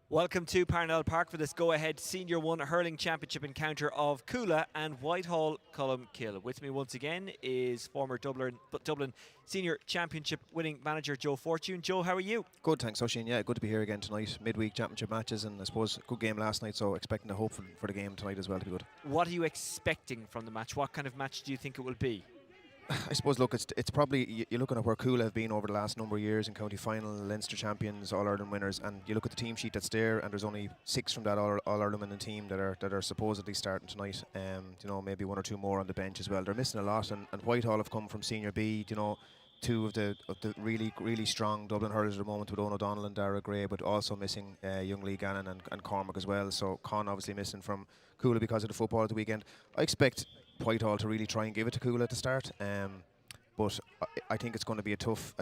Welcome to Parnell Park for this go-ahead Senior 1 Hurling Championship encounter of Cuala and Whitehall Colmcille. With me once again is former Dublin Senior Championship winning manager Joe Fortune. Joe, how are you? Good, thanks, Oisin. Yeah, good to be here again tonight. Midweek championship matches, and I suppose good game last night, so expecting a hope for the game tonight as well to be good. What are you expecting from the match? What kind of match do you think it will be? I suppose, look, it's probably, you're looking at where Cuala have been over the last number of years in county final, Leinster champions, All-Ireland winners, and you look at the team sheet that's there, and there's only 6 from that All-Ireland winning team that are supposedly starting tonight. Maybe 1 or 2 more on the bench as well. They're missing a lot, and Whitehall have come from Senior B, 2 of the really strong Dublin hurlers at the moment with Owen O'Donnell and Dara Gray, but also missing young Lee Gannon and Cormac as well. So Con obviously missing from Cuala because of the football at the weekend. I expect Whitehall to really try and give it to Cuala at the start, but I think it's going to be a tough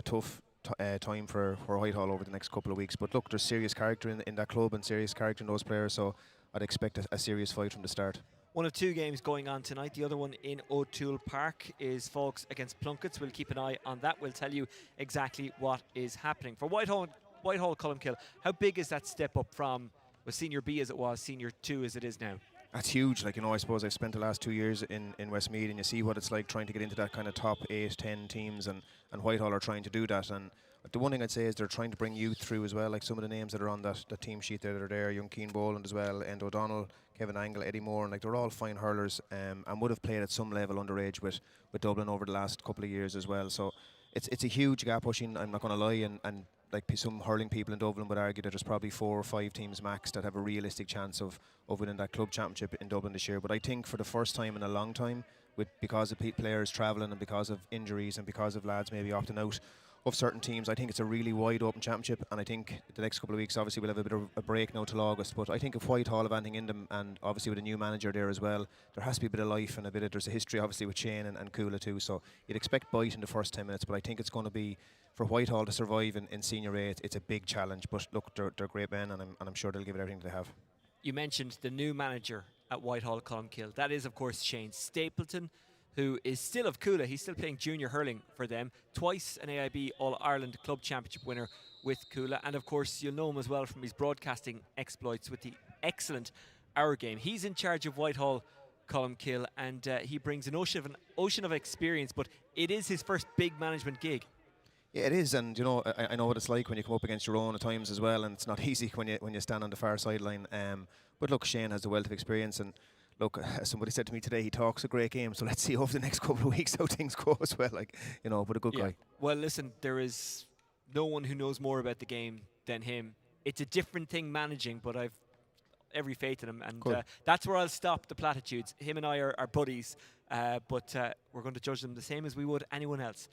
time for Whitehall over the next couple of weeks. But look, there's serious character in that club and serious character in those players, so I'd expect a serious fight from the start. One of 2 games going on tonight. The other one in O'Toole Park is Folks against Plunketts. We'll keep an eye on that. We'll tell you exactly what is happening. For Whitehall Colmcille, how big is that step up from Senior B as it was, Senior 2 as it is now? That's huge. I suppose I've spent the last 2 years in Westmeath, and you see what it's like trying to get into that kind of top 8, 10 teams, and Whitehall are trying to do that. And the one thing I'd say is they're trying to bring youth through as well, like some of the names that are on that team sheet there that are there, young Keane Boland as well, Endo O'Donnell, Kevin Angle, Eddie Moore, and they're all fine hurlers, and would have played at some level underage with Dublin over the last couple of years as well. So it's a huge gap pushing, I'm not going to lie, and like some hurling people in Dublin would argue that there's probably 4 or 5 teams max that have a realistic chance of winning that club championship in Dublin this year. But I think for the first time in a long time, because of players travelling and because of injuries and because of lads maybe opting out of certain teams, I think it's a really wide open championship, and I think the next couple of weeks obviously we'll have a bit of a break now till August, but I think if Whitehall have anything in them, and obviously with a new manager there as well, there has to be a bit of life and there's a history obviously with Shane and Cuala too, so you'd expect bite in the first 10 minutes, but I think it's going to be, for Whitehall to survive in Senior A, it's a big challenge, but look, they're great men, and I'm sure they'll give it everything they have. You mentioned the new manager at Whitehall Colmcille. That is, of course, Shane Stapleton, who is still of Cuala. He's still playing junior hurling for them. Twice an AIB All-Ireland Club Championship winner with Cuala. And, of course, you'll know him as well from his broadcasting exploits with the excellent Our Game. He's in charge of Whitehall Colmcille, and he brings an ocean of experience, but it is his first big management gig. Yeah, it is, and I know what it's like when you come up against your own at times as well, and it's not easy when you stand on the far sideline. But look, Shane has a wealth of experience, and look, as somebody said to me today, he talks a great game. So let's see over the next couple of weeks how things go as well. But a good guy. Well, listen, there is no one who knows more about the game than him. It's a different thing managing, but I've every faith in him, and that's where I'll stop the platitudes. Him and I are buddies, but we're going to judge them the same as we would anyone else.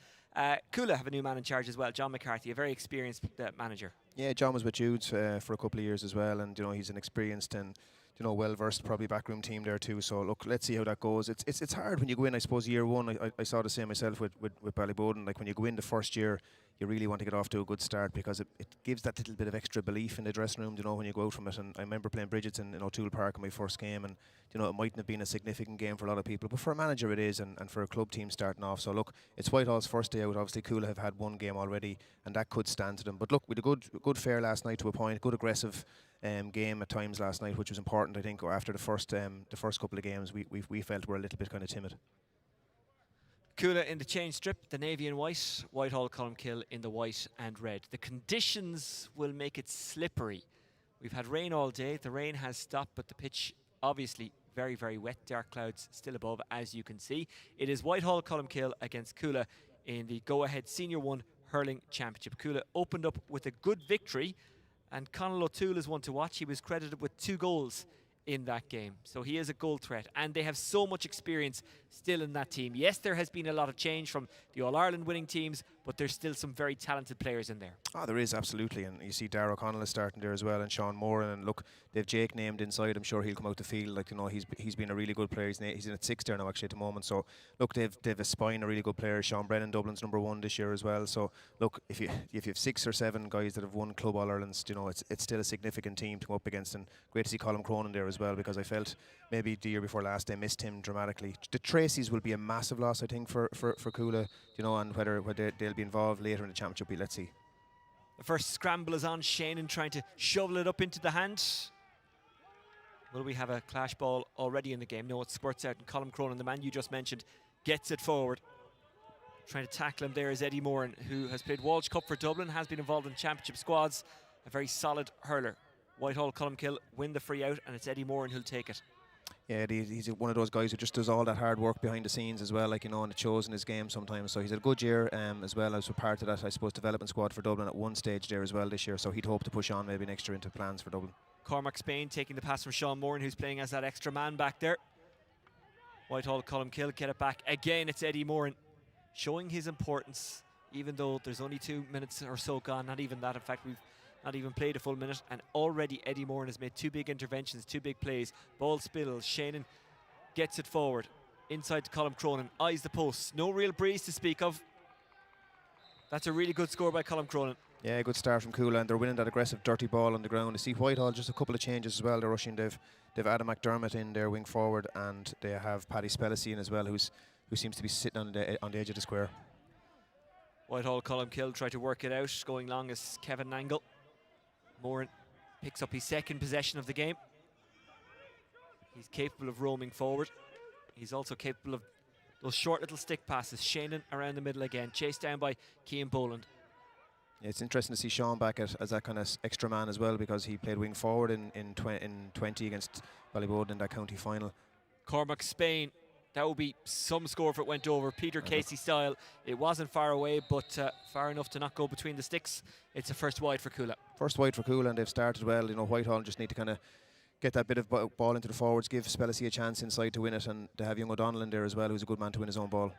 Cuala have a new man in charge as well, John McCarthy, a very experienced manager. Yeah, John was with Jude's for a couple of years as well, and he's an experienced and well-versed probably backroom team there too. So look, let's see how that goes. It's hard when you go in. I suppose year one, I saw the same myself with Ballyboden. Like when you go in the first year, you really want to get off to a good start because it gives that little bit of extra belief in the dressing room, when you go out from it. And I remember playing Bridget's in O'Toole Park in my first game, and it mightn't have been a significant game for a lot of people, but for a manager it is, and for a club team starting off. So look, it's Whitehall's first day out. Obviously Cuala have had 1 game already, and that could stand to them. But look, we had a good fair last night to a point, good aggressive game at times last night, which was important. I think after the first couple of games, we felt were a little bit kind of timid. Cuala in the change strip, the navy and white, Whitehall Colmcille in the white and red. The conditions will make it slippery. We've had rain all day. The rain has stopped, but the pitch obviously very, very wet. Dark clouds still above, as you can see. It is Whitehall Colmcille against Cuala in the go-ahead Senior 1 Hurling Championship. Cuala opened up with a good victory, and Conall O'Toole is one to watch. He was credited with 2 goals in that game, so he is a goal threat, and they have so much experience still in that team. Yes, there has been a lot of change from the All-Ireland winning teams, but there's still some very talented players in there. Oh, there is, absolutely, and you see Darragh O'Connell is starting there as well, and Sean Moore, and look, they've Jake named inside. I'm sure he'll come out the field. He's been a really good player. He's in at 6 there now actually at the moment. So look, they've a spine of really good players. Sean Brennan, Dublin's #1 this year as well. So look, if you have 6 or 7 guys that have won Club All-Irelands, it's still a significant team to come up against, and great to see Colin Cronin there as well, because I felt maybe the year before last they missed him dramatically. The Tracy's will be a massive loss, I think, for Cuala, and whether they'll be involved later in the championship, let's see. The first scramble is on. Shannon trying to shovel it up into the hand. Will we have a clash ball already in the game? No, it squirts out, and Colm Cronin, the man you just mentioned, gets it forward. Trying to tackle him there is Eddie Moran, who has played Walsh Cup for Dublin, has been involved in championship squads, a very solid hurler. Whitehall Colmcille win the free out, and it's Eddie Moran who'll take it. Yeah, he's one of those guys who just does all that hard work behind the scenes as well, like, you know, and it shows in his game sometimes. So he's had a good year as well as a part of that, I suppose, development squad for Dublin at one stage there as well this year. So he'd hope to push on maybe next year into plans for Dublin. Cormac Spain taking the pass from Sean Moran, who's playing as that extra man back there. Whitehall Colmcille get it back. Again, it's Eddie Moran showing his importance, even though there's only 2 minutes or so gone. Not even that. In fact, we've not even played a full minute, and already Eddie Moran has made 2 big interventions, 2 big plays. Ball spills. Shannon gets it forward. Inside to Colm Cronin. Eyes the post. No real breeze to speak of. That's a really good score by Colm Cronin. Yeah, good start from Cuala, and they're winning that aggressive, dirty ball on the ground. You see Whitehall, just a couple of changes as well. They're rushing. They've Adam McDermott in their wing forward, and they have Paddy Spellisy in as well, who seems to be sitting on the edge of the square. Whitehall Colmcille try to work it out. Going long is Kevin Nangle. Moran picks up his second possession of the game. He's capable of roaming forward. He's also capable of those short little stick passes. Shannon around the middle again, chased down by Cian Boland. Yeah, it's interesting to see Sean back as that kind of extra man as well, because he played wing forward in 20 against Ballyboden in that county final. Cormac Spain, that would be some score if it went over. Peter Casey style. It wasn't far away, but far enough to not go between the sticks. It's a first wide for Cuala. First wide for Cuala, and they've started well. You know, Whitehall just need to kind of get that bit of ball into the forwards, give Spellisy a chance inside to win it, and they have young O'Donnell in there as well, who's a good man to win his own ball.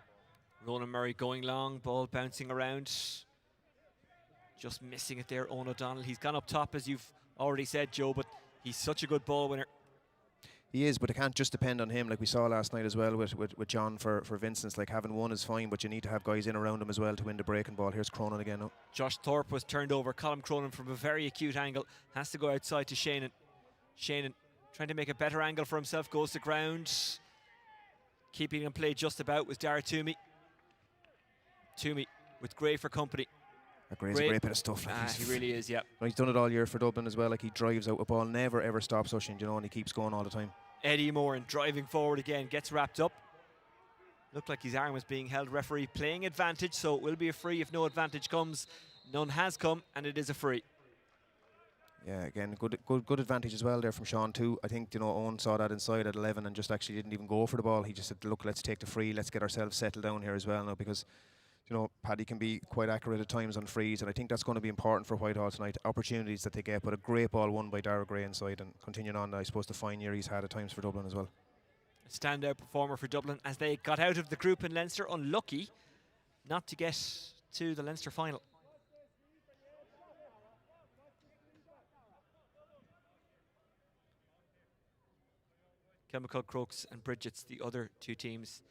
Ronan Murray going long, ball bouncing around. Just missing it there, Owen O'Donnell. He's gone up top, as you've already said, Joe, but he's such a good ball winner. He is, but it can't just depend on him, like we saw last night as well with John for Vincent's. Like, having one is fine, but you need to have guys in around him as well to win the breaking ball. Here's Cronin again now. Josh Thorpe was turned over. Colm Cronin from a very acute angle has to go outside to Shannon. Shannon trying to make a better angle for himself, goes to ground. Keeping him play just about was Dara Toomey. Toomey with Gray for company. Gray's a great bit of stuff. Like, he really is, yeah. He's done it all year for Dublin as well. Like, he drives out a ball, never ever stops rushing, you know, and he keeps going all the time. Eddie Moran driving forward again, gets wrapped up. Looked like his arm was being held. Referee playing advantage, so it will be a free if no advantage comes. None has come, and it is a free. Yeah, again, good advantage as well there from Sean too. I think, you know, Owen saw that inside at 11 and just actually didn't even go for the ball. He just said, look, let's take the free, let's get ourselves settled down here as well now, because, you know, Paddy can be quite accurate at times on frees, and I think that's going to be important for Whitehall tonight. Opportunities that they get, but a great ball won by Dara Gray inside, and continuing on, I suppose, the fine year he's had at times for Dublin as well. A standout performer for Dublin as they got out of the group in Leinster, unlucky not to get to the Leinster final. Chemical, Crokes and Bridget's the other 2 teams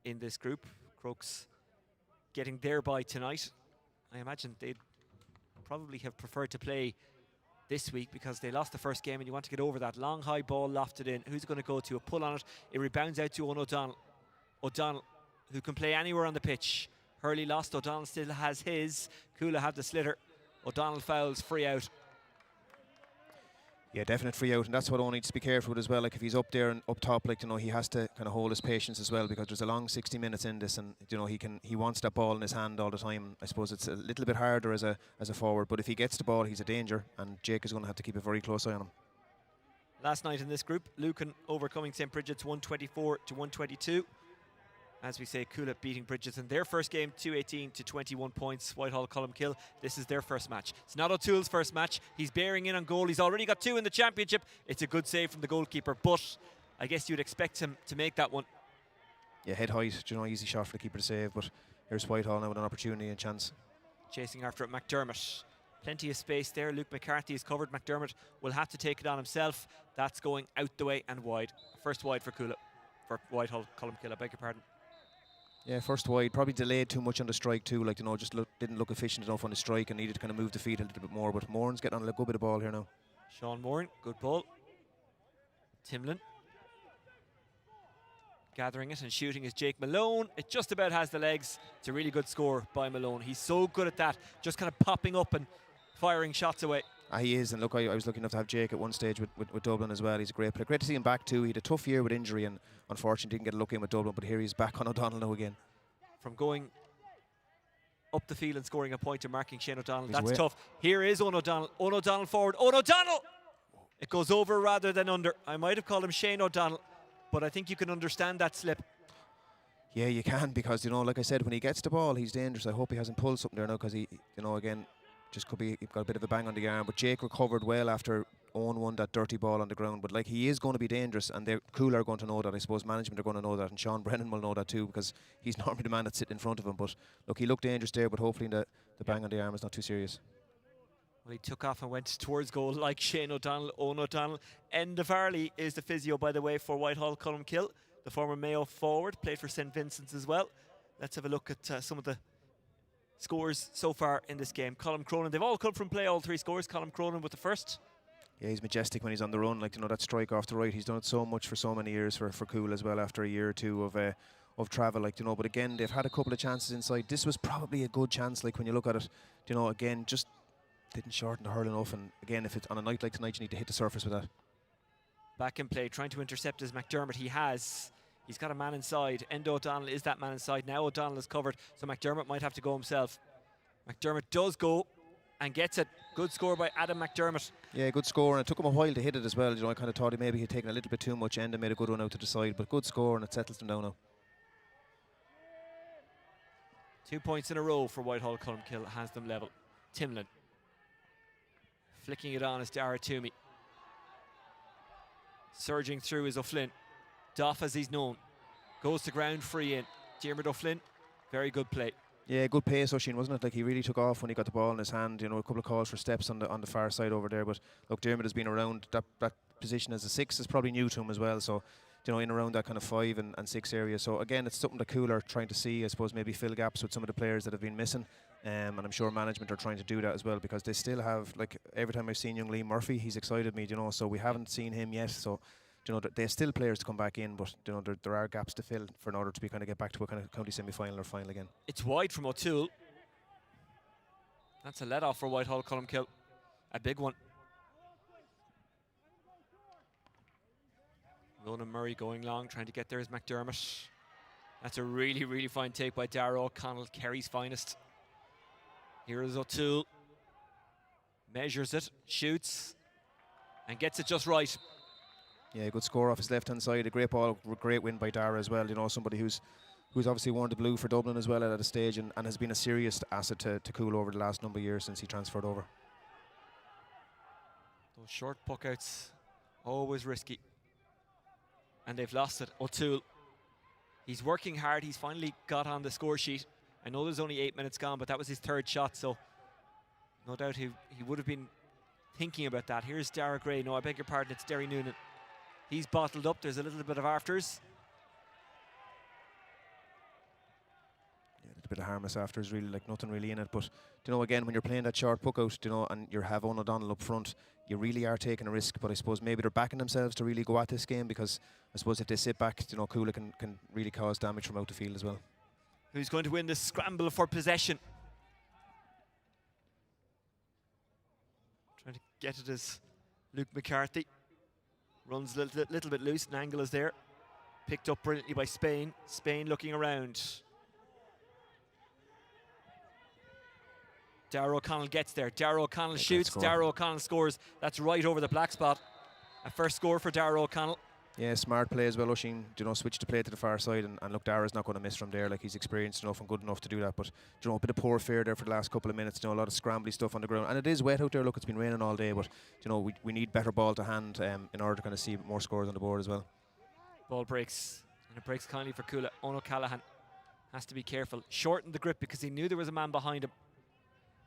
in this group. Crokes getting their bye tonight. I imagine they'd probably have preferred to play this week because they lost the first game, and you want to get over that. Long high ball lofted in. Who's going to go to a pull on it? It rebounds out to Owen O'Donnell. O'Donnell, who can play anywhere on the pitch. Hurley lost. O'Donnell still has his. Cuala have the sliotar. O'Donnell fouls, free out. Yeah, definite free out, and that's what Owen needs to be careful with as well. Like, if he's up there and up top, like, you know, he has to kind of hold his patience as well, because there's a long 60 minutes in this, and, you know, he wants that ball in his hand all the time. I suppose it's a little bit harder as a forward, but if he gets the ball, he's a danger, and Jake is going to have to keep a very close eye on him. Last night in this group, Lucan overcoming St. Bridget's 124 to 122. As we say, Cuala beating Bridget's in their first game, 218 to 21 points. Whitehall Colmcille, this is their first match. It's not O'Toole's first match. He's bearing in on goal. He's already got 2 in the championship. It's a good save from the goalkeeper, but I guess you'd expect him to make that one. Yeah, head height, you know, easy shot for the keeper to save, but here's Whitehall now with an opportunity and chance. Chasing after it, McDermott. Plenty of space there. Luke McCarthy is covered. McDermott will have to take it on himself. That's going out the way and wide. First wide for Cuala, for Whitehall Colmcille, I beg your pardon. Yeah, first wide, probably delayed too much on the strike too, like, you know, just didn't look efficient enough on the strike and needed to kind of move the feet a little bit more, but Moran's getting on a good bit of ball here now. Sean Moran, good ball. Timlin gathering it and shooting is Jake Malone. It just about has the legs. It's a really good score by Malone. He's so good at that, just kind of popping up and firing shots away. He is, and look, I was lucky enough to have Jake at one stage with Dublin as well. He's a great player. Great to see him back too. He had a tough year with injury and unfortunately didn't get a look in with Dublin, but here he's back on O'Donnell now again. From going up the field and scoring a point and marking Shane O'Donnell, that's tough. Here is Owen O'Donnell. Owen O'Donnell forward. Owen O'Donnell! It goes over rather than under. I might have called him Shane O'Donnell, but I think you can understand that slip. Yeah, you can, because, you know, like I said, when he gets the ball, he's dangerous. I hope he hasn't pulled something there now, because he, you know, again, just could be, he got a bit of a bang on the arm. But Jake recovered well after Owen won that dirty ball on the ground. But, like, he is going to be dangerous, and Cuala are going to know that. I suppose management are going to know that, and Sean Brennan will know that too, because he's normally the man that's sitting in front of him. But, look, he looked dangerous there, but hopefully the bang on the arm is not too serious. Well, he took off and went towards goal like Shane O'Donnell. Owen O'Donnell. Enda Farley is the physio, by the way, for Whitehall Colmcille. The former Mayo forward, played for St. Vincent's as well. Let's have a look at some of the scores so far in this game. Colm Cronin, they've all come from play, all three scores. Colm Cronin with the first. Yeah, he's majestic when he's on the run. Like, you know, that strike off the right, he's done it so much for so many years for Cuala as well, after a year or two of travel, like, you know. But again, they've had a couple of chances inside. This was probably a good chance, like, when you look at it, you know, again, just didn't shorten the hurl enough. And again, if it's on a night like tonight, you need to hit the surface with that. Back in play, trying to intercept is McDermott. He's got a man inside. Enda O'Donnell is that man inside. Now O'Donnell is covered, so McDermott might have to go himself. McDermott does go and gets it. Good score by Adam McDermott. Yeah, good score, and it took him a while to hit it as well. You know, I kind of thought maybe he'd taken a little bit too much end and made a good run out to the side, but good score, and it settles them down now. 2 points in a row for Whitehall Colmcille, has them level. Timlin flicking it on is Dara Toomey. Surging through is O'Flynn. Duff, as he's known, goes to ground free in. Diarmuid O'Flynn, very good play. Yeah, good pace, Oisín, wasn't it? Like, he really took off when he got the ball in his hand. You know, a couple of calls for steps on the far side over there. But look, Diarmuid has been around that position as a 6 is probably new to him as well. So, you know, in around that kind of 5 and 6 area. So again, it's something that Cuala are trying to see. I suppose maybe fill gaps with some of the players that have been missing. And I'm sure management are trying to do that as well, because they still have, like, every time I've seen young Liam Murphy, he's excited me. You know, so we haven't seen him yet. So, you know, there's still players to come back in, but, you know, there are gaps to fill in order to kind of get back to a kind of county semi-final or final again. It's wide from O'Toole. That's a let-off for Whitehall Colmcille. A big one. Ronan Murray going long, trying to get there is McDermott. That's a really, really fine take by Dara O'Connell, Kerry's finest. Here is O'Toole. Measures it, shoots, and gets it just right. Yeah, good score off his left-hand side. A great ball, great win by Dara as well. You know, somebody who's obviously worn the blue for Dublin as well at a stage, and has been a serious asset to Cuala over the last number of years since he transferred over. Those short puckouts, always risky. And they've lost it. O'Toole, he's working hard. He's finally got on the score sheet. I know there's only 8 minutes gone, but that was his third shot, so no doubt he would have been thinking about that. Here's Dara Gray. No, I beg your pardon, it's Derry Noonan. He's bottled up. There's a little bit of afters. Yeah, a little bit of harmless afters, really, like nothing really in it. But, you know, again, when you're playing that short puck out, you know, and you have Owen O'Donnell up front, you really are taking a risk. But I suppose maybe they're backing themselves to really go at this game, because I suppose if they sit back, you know, Cuala can really cause damage from out the field as well. Who's going to win this scramble for possession? Trying to get it as Luke McCarthy. Runs a little bit loose, an angle is there. Picked up brilliantly by Spain. Spain looking around. Dara O'Connell gets there. Dara O'Connell shoots. Dara O'Connell scores. That's right over the black spot. A first score for Dara O'Connell. Yeah, smart play as well, Oisín. You know, switch the play to the far side, and look, Dara's not going to miss from there. Like, he's experienced enough and good enough to do that. But, you know, a bit of poor fare there for the last couple of minutes. You know, a lot of scrambly stuff on the ground, and it is wet out there. Look, it's been raining all day, but, you know, we need better ball to hand in order to kind of see more scores on the board as well. Ball breaks, and it breaks kindly for Cuala. Ono Callahan has to be careful. Shortened the grip because he knew there was a man behind him.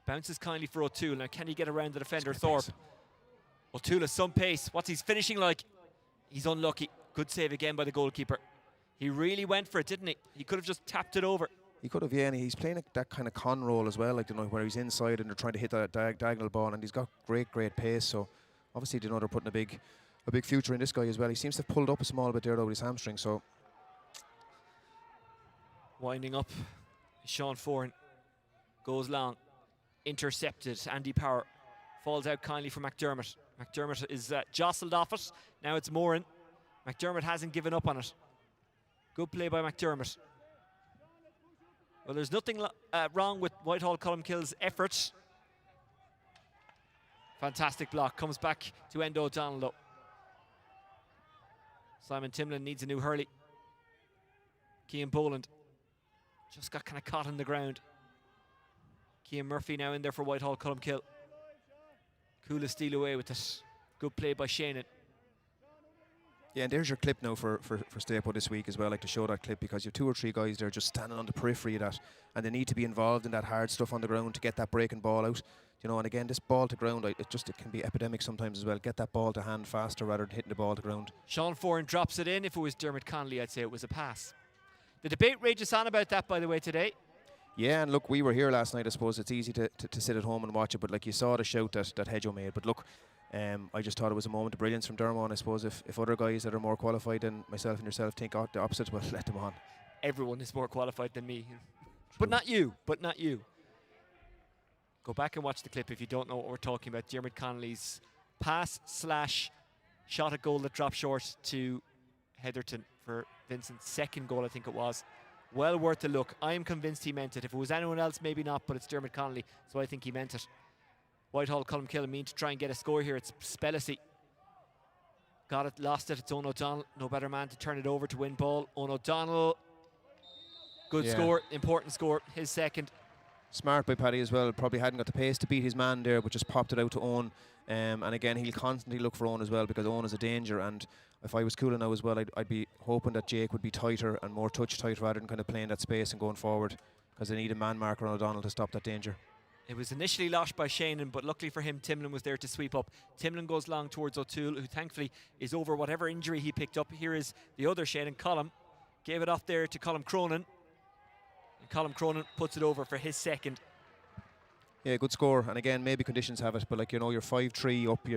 Bounces kindly for O'Toole. Now, can he get around the defender, Thorpe? O'Toole has some pace. What's his finishing like? He's unlucky. Good save again by the goalkeeper. He really went for it, didn't he? He could have just tapped it over. He could have, yeah, and he's playing that kind of con role as well, like, you know, where he's inside and they're trying to hit that diagonal ball, and he's got great pace. So obviously, you know, they're putting a big future in this guy as well. He seems to have pulled up a small bit there though with his hamstring. So winding up, Sean Foran goes long, intercepted. Andy Power Falls out kindly for McDermott. McDermott is jostled off it. Now it's Moran. McDermott hasn't given up on it. Good play by McDermott. Well, there's nothing wrong with Whitehall Colmcille's effort. Fantastic block. Comes back to Endo O'Donnell though. Simon Timlin needs a new hurley. Cian Boland just got kind of caught in the ground. Cian Murphy now in there for Whitehall Colmcille. Cuala steal away with it. Good play by Shannon. Yeah, and there's your clip now for Stay Up this week as well, like to show that clip, because you have 2 or 3 guys there just standing on the periphery of that, and they need to be involved in that hard stuff on the ground to get that breaking ball out. You know, and again, this ball to ground, it can be epidemic sometimes as well. Get that ball to hand faster rather than hitting the ball to ground. Sean Foran drops it in. If it was Dermot Connolly, I'd say it was a pass. The debate rages on about that, by the way, today. Yeah, and look, we were here last night. I suppose it's easy to sit at home and watch it, but like you saw the shout that Hedgehoe made. But look, I just thought it was a moment of brilliance from Dermot, and I suppose if other guys that are more qualified than myself and yourself think the opposite, well, let them on. Everyone is more qualified than me. But not you, but not you. Go back and watch the clip if you don't know what we're talking about. Dermot Connolly's pass / shot at goal that dropped short to Heatherton for Vincent's second goal, I think it was. Well worth a look. I am convinced he meant it. If it was anyone else, maybe not, but it's Dermot Connolly, so I think he meant it. Whitehall Colmcille mean to try and get a score here. It's Spellacy. Got it, lost it. It's Owen O'Donnell. No better man to turn it over to win ball. Owen O'Donnell. Good score, important score. His second. Smart by Paddy as well. Probably hadn't got the pace to beat his man there, but just popped it out to Owen. And again, he'll constantly look for Owen as well, because Owen is a danger. And if I was Cuala now as well, I'd be hoping that Jake would be tighter and more touch tight rather than kind of playing that space and going forward, because they need a man marker on O'Donnell to stop that danger. It was initially lost by Shannon, but luckily for him, Timlin was there to sweep up. Timlin goes long towards O'Toole, who thankfully is over whatever injury he picked up. Here is the other Shannon, Colm. Gave it off there to Colm Cronin. And Colm Cronin puts it over for his second. Yeah, good score. And again, maybe conditions have it, but like, you know, you're 5-3 up.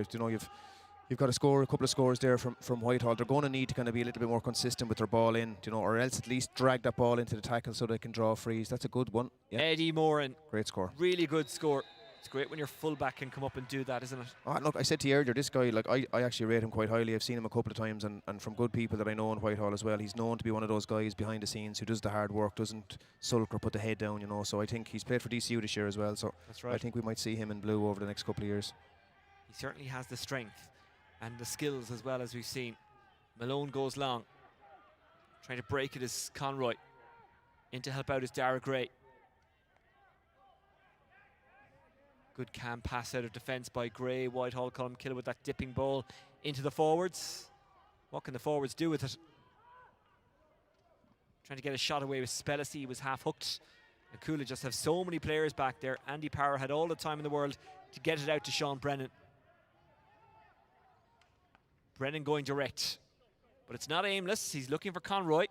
You've got to score a couple of scores there from Whitehall. They're going to need to kind of be a little bit more consistent with their ball in, you know, or else at least drag that ball into the tackle so they can draw frees. That's a good one. Yeah. Eddie Moran. Great score. Really good score. It's great when your fullback can come up and do that, isn't it? Oh, look, I said to you earlier, this guy, like, I actually rate him quite highly. I've seen him a couple of times, and from good people that I know in Whitehall as well. He's known to be one of those guys behind the scenes who does the hard work, doesn't sulk or put the head down, you know. So I think he's played for DCU this year as well. So that's right. I think we might see him in blue over the next couple of years. He certainly has the strength and the skills as well, as we've seen. Malone goes long. Trying to break it is Conroy. In to help out is Dara Gray. Good cam pass out of defence by Gray. Whitehall Colmcille with that dipping ball into the forwards. What can the forwards do with it? Trying to get a shot away with Spellacy. He was half hooked. And Cuala just have so many players back there. Andy Power had all the time in the world to get it out to Sean Brennan. Brennan going direct. But it's not aimless. He's looking for Conroy.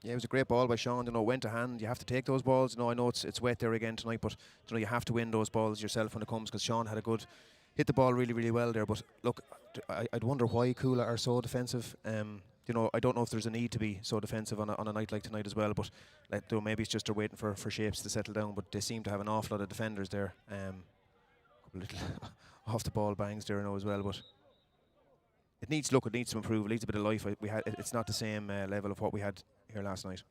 Yeah, it was a great ball by Sean. You know, went to hand. You have to take those balls. You know, I know it's wet there again tonight, but you know, you have to win those balls yourself when it comes, because Sean had a good hit the ball really, really well there. But look, I'd wonder why Cuala are so defensive. You know, I don't know if there's a need to be so defensive on a night like tonight as well. But like, though, maybe it's just they're waiting for shapes to settle down. But they seem to have an awful lot of defenders there. Couple little off the ball bangs there now as well. But it needs to improve. It needs a bit of life. It's not the same level of what we had here last night.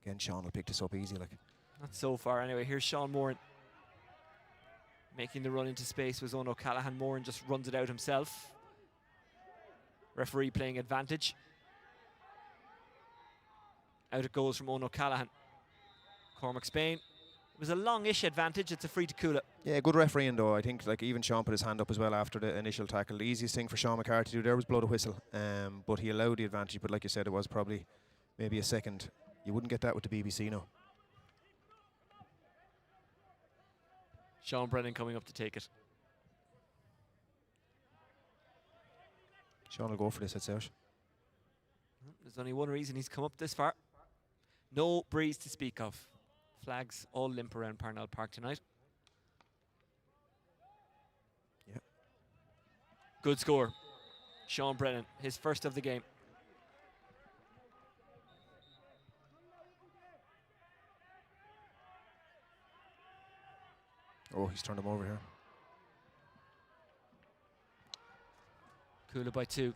Again, Sean will pick this up easy, like. Not so far anyway. Here's Sean Moran making the run into space. Was Owen O'Callaghan. Moran just runs it out himself. Referee playing advantage. Out it goes from Owen O'Callaghan. Cormac Spain. It was a long-ish advantage. It's a free to Cuala. Yeah, good refereeing though. I think like even Sean put his hand up as well after the initial tackle. The easiest thing for Sean McCarthy to do there was blow the whistle. But he allowed the advantage. But like you said, it was probably maybe a second. You wouldn't get that with the BBC now. Sean Brennan coming up to take it. Sean will go for this, I'd say. There's only one reason he's come up this far. No breeze to speak of. Flags all limp around Parnell Park tonight. Yeah. Good score. Sean Brennan, his first of the game. Oh, he's turned him over here. Cuala by 2.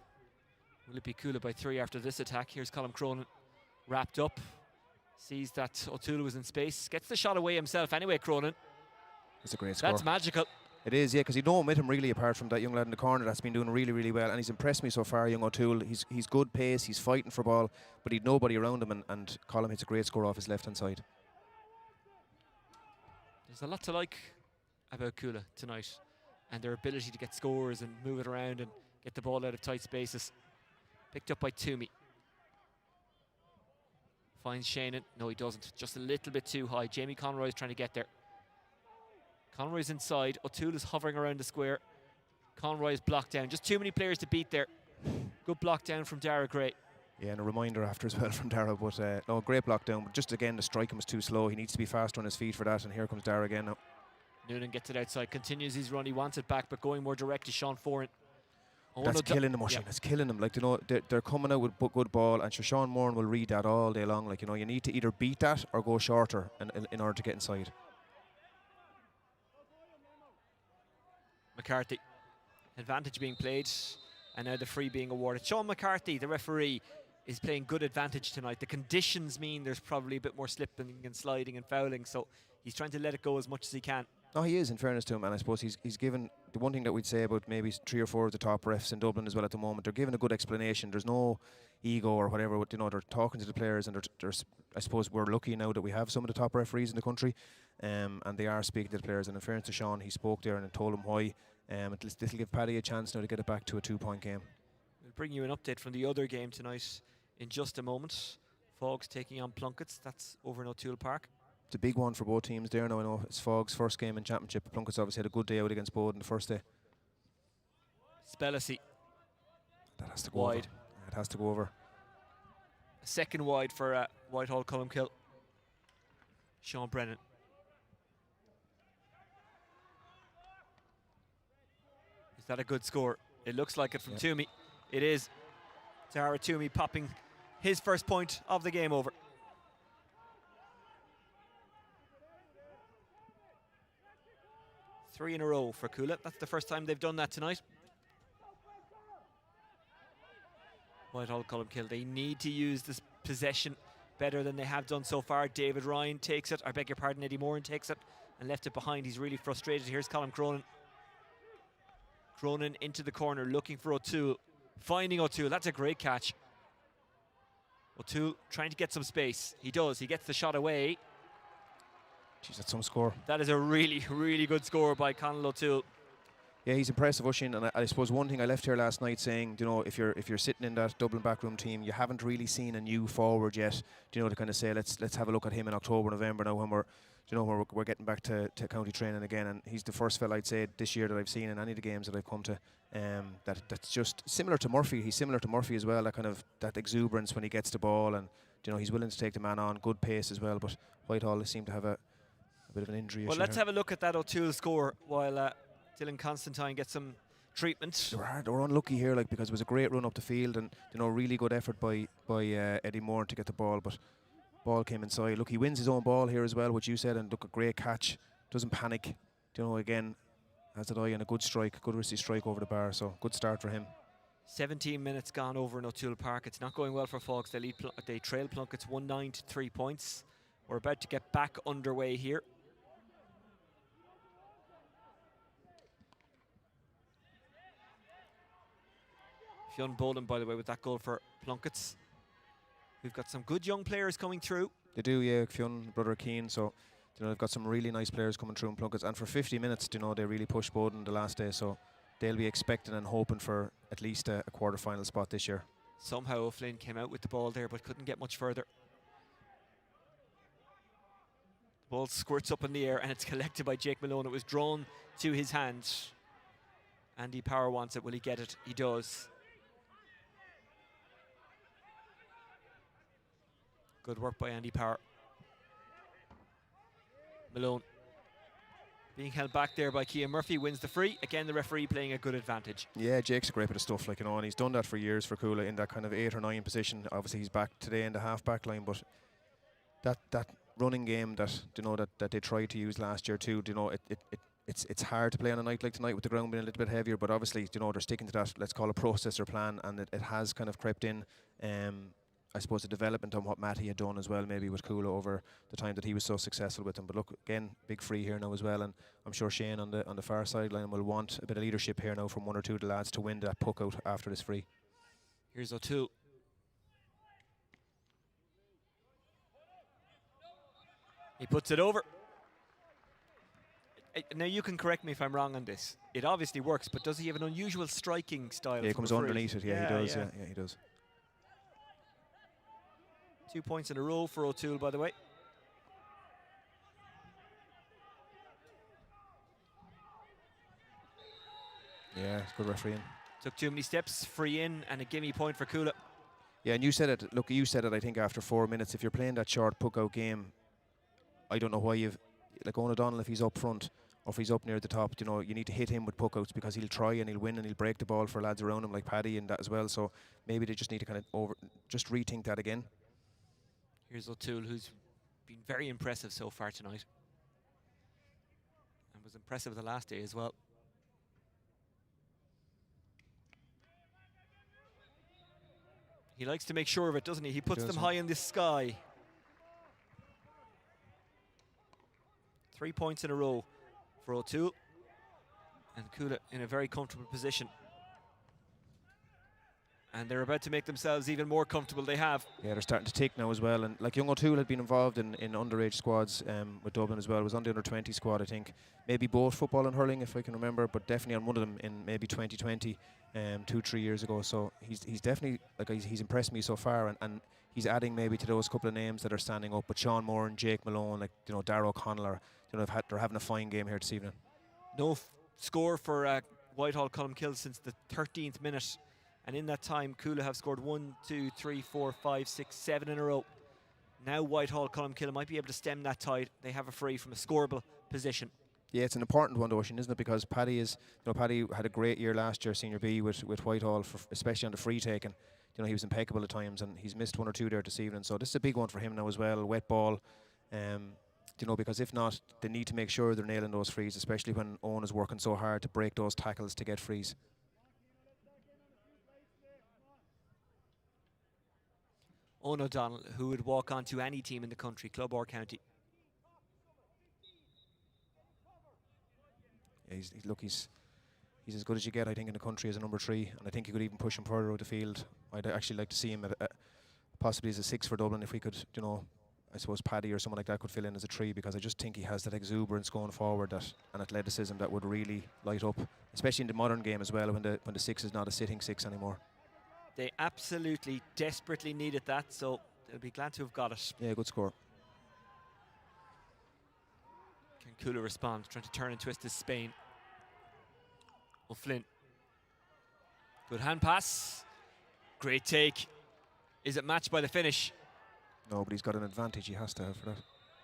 Will it be Cuala by 3 after this attack? Here's Colm Cronin, wrapped up. Sees that O'Toole was in space. Gets the shot away himself anyway, Cronin. It's a great score. That's magical. It is, yeah, because you don't omit him really apart from that young lad in the corner that's been doing really, really well. And he's impressed me so far, young O'Toole. He's good pace, he's fighting for ball, but he'd nobody around him, and Colm hits a great score off his left-hand side. There's a lot to like about Cuala tonight, and their ability to get scores and move it around and get the ball out of tight spaces. Picked up by Toomey. Finds Shannon. No, he doesn't. Just a little bit too high. Jamie Conroy's trying to get there. Conroy's inside. O'Toole is hovering around the square. Conroy is blocked down. Just too many players to beat there. Good block down from Dara Gray. Yeah, and a reminder after as well from Dara, but no, great block down. But just again, the striking was too slow. He needs to be faster on his feet for that, and here comes Dara again now. Noonan gets it outside, continues his run. He wants it back, but going more direct to Sean Foran. Oh, That's no, killing them, Oisin. That's killing them. Like, you know, they're coming out with good ball, and Sean Moran will read that all day long. Like, you know, you need to either beat that or go shorter in order to get inside. McCarthy. Advantage being played, and now the free being awarded. Sean McCarthy, the referee, is playing good advantage tonight. The conditions mean there's probably a bit more slipping and sliding and fouling, so he's trying to let it go as much as he can. No, he is, in fairness to him, and I suppose he's given the one thing that we'd say about maybe 3 or 4 of the top refs in Dublin as well at the moment. They're giving a good explanation. There's no ego or whatever. You know, they're talking to the players, and there's I suppose we're lucky now that we have some of the top referees in the country, and they are speaking to the players. And in fairness to Sean, he spoke there and told him why. It'll give Paddy a chance now to get it back to a 2-point game. We'll bring you an update from the other game tonight in just a moment. Fogs taking on Plunkett's. That's over in O'Toole Park. It's a big one for both teams there now. I know it's Fogg's first game in championship. Plunkett's obviously had a good day out against Bode in the first day. Spellacy. That has to go wide. over. It has to go over. A second wide for Whitehall Colmcille. Sean Brennan. Is that a good score? It looks like it from Toomey. It is. Tara Toomey popping his first point of the game over. Three in a row for Cuala. That's the first time they've done that tonight. Whitehall Colmcille, they need to use this possession better than they have done so far. David Ryan takes it. I beg your pardon, Eddie Moran takes it and left it behind. He's really frustrated. Here's Colm Cronin. Cronin into the corner, looking for O'Toole. Finding O'Toole. That's a great catch. O'Toole trying to get some space. He does. He gets the shot away. Jeez, that's some score. That is a really, really good score by Conal O'Toole. Yeah, he's impressive, Oisin, and I suppose one thing I left here last night saying, you know, if you're sitting in that Dublin backroom team, you haven't really seen a new forward yet. You know, to kind of say let's have a look at him in October, November now when we're getting back to county training again, and he's the first fella I'd say this year that I've seen in any of the games that I've come to. That's just similar to Murphy. He's similar to Murphy as well. That kind of that exuberance when he gets the ball, and you know he's willing to take the man on. Good pace as well. But Whitehall seem to have a bit of an injury. Well, let's have a look at that O'Toole score while Dylan Constantine gets some treatment. They were unlucky here, like, because it was a great run up the field, and you know really good effort by Eddie Moore to get the ball, but ball came inside. Look, he wins his own ball here as well, which you said, and look, a great catch. Doesn't panic. You know, again, has an eye and a good strike, good risky strike over the bar. So good start for him. 17 minutes gone over in O'Toole Park. It's not going well for Fox. They trail Plunkett's 1-9 to 3 points. We're about to get back underway here. Fionn Boland, by the way, with that goal for Plunkett's. We've got some good young players coming through. They do, yeah, Fionn, brother Keane. So, you know, they've got some really nice players coming through in Plunkett's. And for 50 minutes, you know, they really pushed Bowden the last day. So they'll be expecting and hoping for at least a quarter-final spot this year. Somehow O'Flynn came out with the ball there, but couldn't get much further. The ball squirts up in the air, and it's collected by Jake Malone. It was drawn to his hand. Andy Power wants it. Will he get it? He does. Good work by Andy Power. Malone being held back there by Cian Murphy, wins the free. Again, the referee playing a good advantage. Yeah, Jake's a great bit of stuff, like, you know, and he's done that for years for Cuala in that kind of 8 or 9 position. Obviously, he's back today in the half-back line, but that running game that, you know, that they tried to use last year too, you know, it's hard to play on a night like tonight with the ground being a little bit heavier, but obviously, you know, they're sticking to that, let's call it process or plan, and it has kind of crept in. I suppose the development on what Matty had done as well, maybe with Cuala over the time that he was so successful with them. But look, again, big free here now as well, and I'm sure Shane on the far sideline will want a bit of leadership here now from one or two of the lads to win that puck out after this free. Here's O'Toole. He puts it over. Now you can correct me if I'm wrong on this. It obviously works, but does he have an unusual striking style? Yeah, he comes underneath it. Yeah, he does. Yeah, he does. 2 points in a row for O'Toole, by the way. Yeah, it's good refereeing. Took too many steps, free in, and a gimme point for Cuala. Yeah, and you said it. Look, you said it. I think after 4 minutes, if you're playing that short puck-out game, I don't know why you've like Owen O'Donnell, if he's up front or if he's up near the top, you know, you need to hit him with puck-outs because he'll try and he'll win and he'll break the ball for lads around him like Paddy and that as well. So maybe they just need to kind of just rethink that again. Here's O'Toole, who's been very impressive so far tonight, and was impressive the last day as well. He likes to make sure of it, doesn't he? He puts them high in the sky. 3 points in a row for O'Toole. And Cuala in a very comfortable position. And they're about to make themselves even more comfortable. They have. Yeah, they're starting to tick now as well. And like young O'Toole had been involved in underage squads with Dublin as well. Was on the under-20 squad, I think. Maybe both football and hurling, if I can remember, but definitely on one of them in maybe 2020, 2-3 years ago. So he's definitely, like, he's impressed me so far. And he's adding maybe to those couple of names that are standing up. But Sean Moore and Jake Malone, like, you know, Darragh O'Connell are, you know, they're having a fine game here this evening. No score for Whitehall Colmcille since the 13th minute. And in that time, Cuala have scored 1, 2, 3, 4, 5, 6, 7 in a row. Now Whitehall Colmcille might be able to stem that tide. They have a free from a scoreable position. Yeah, it's an important one, Ocean, isn't it? Because Paddy Paddy had a great year last year, Senior B, with Whitehall, especially on the free taking. You know, he was impeccable at times, and he's missed 1 or 2 there this evening. So this is a big one for him now as well. Wet ball. You know, because if not, they need to make sure they're nailing those frees, especially when Owen is working so hard to break those tackles to get frees. Owen O'Donnell, who would walk on to any team in the country, club or county. Yeah, he's as good as you get, I think, in the country as a number 3, and I think you could even push him further out the field. I'd actually like to see him at possibly as a 6 for Dublin, if we could, you know, I suppose Paddy or someone like that could fill in as a 3, because I just think he has that exuberance going forward, and athleticism that would really light up, especially in the modern game as well, when the 6 is not a sitting 6 anymore. They absolutely desperately needed that, so they'll be glad to have got it. Yeah, good score. Can Cuala respond, trying to turn and twist his Spain? O'Flynn. Good hand pass. Great take. Is it matched by the finish? No, but he's got an advantage he has to have for that.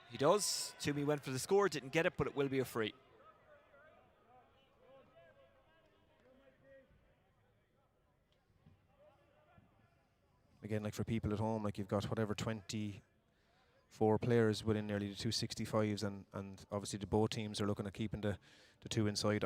He does. Toomey went for the score, didn't get it, but it will be a free. Again, like for people at home, like you've got whatever 24 players within nearly the 265s, and obviously the both teams are looking at keeping the 2 inside.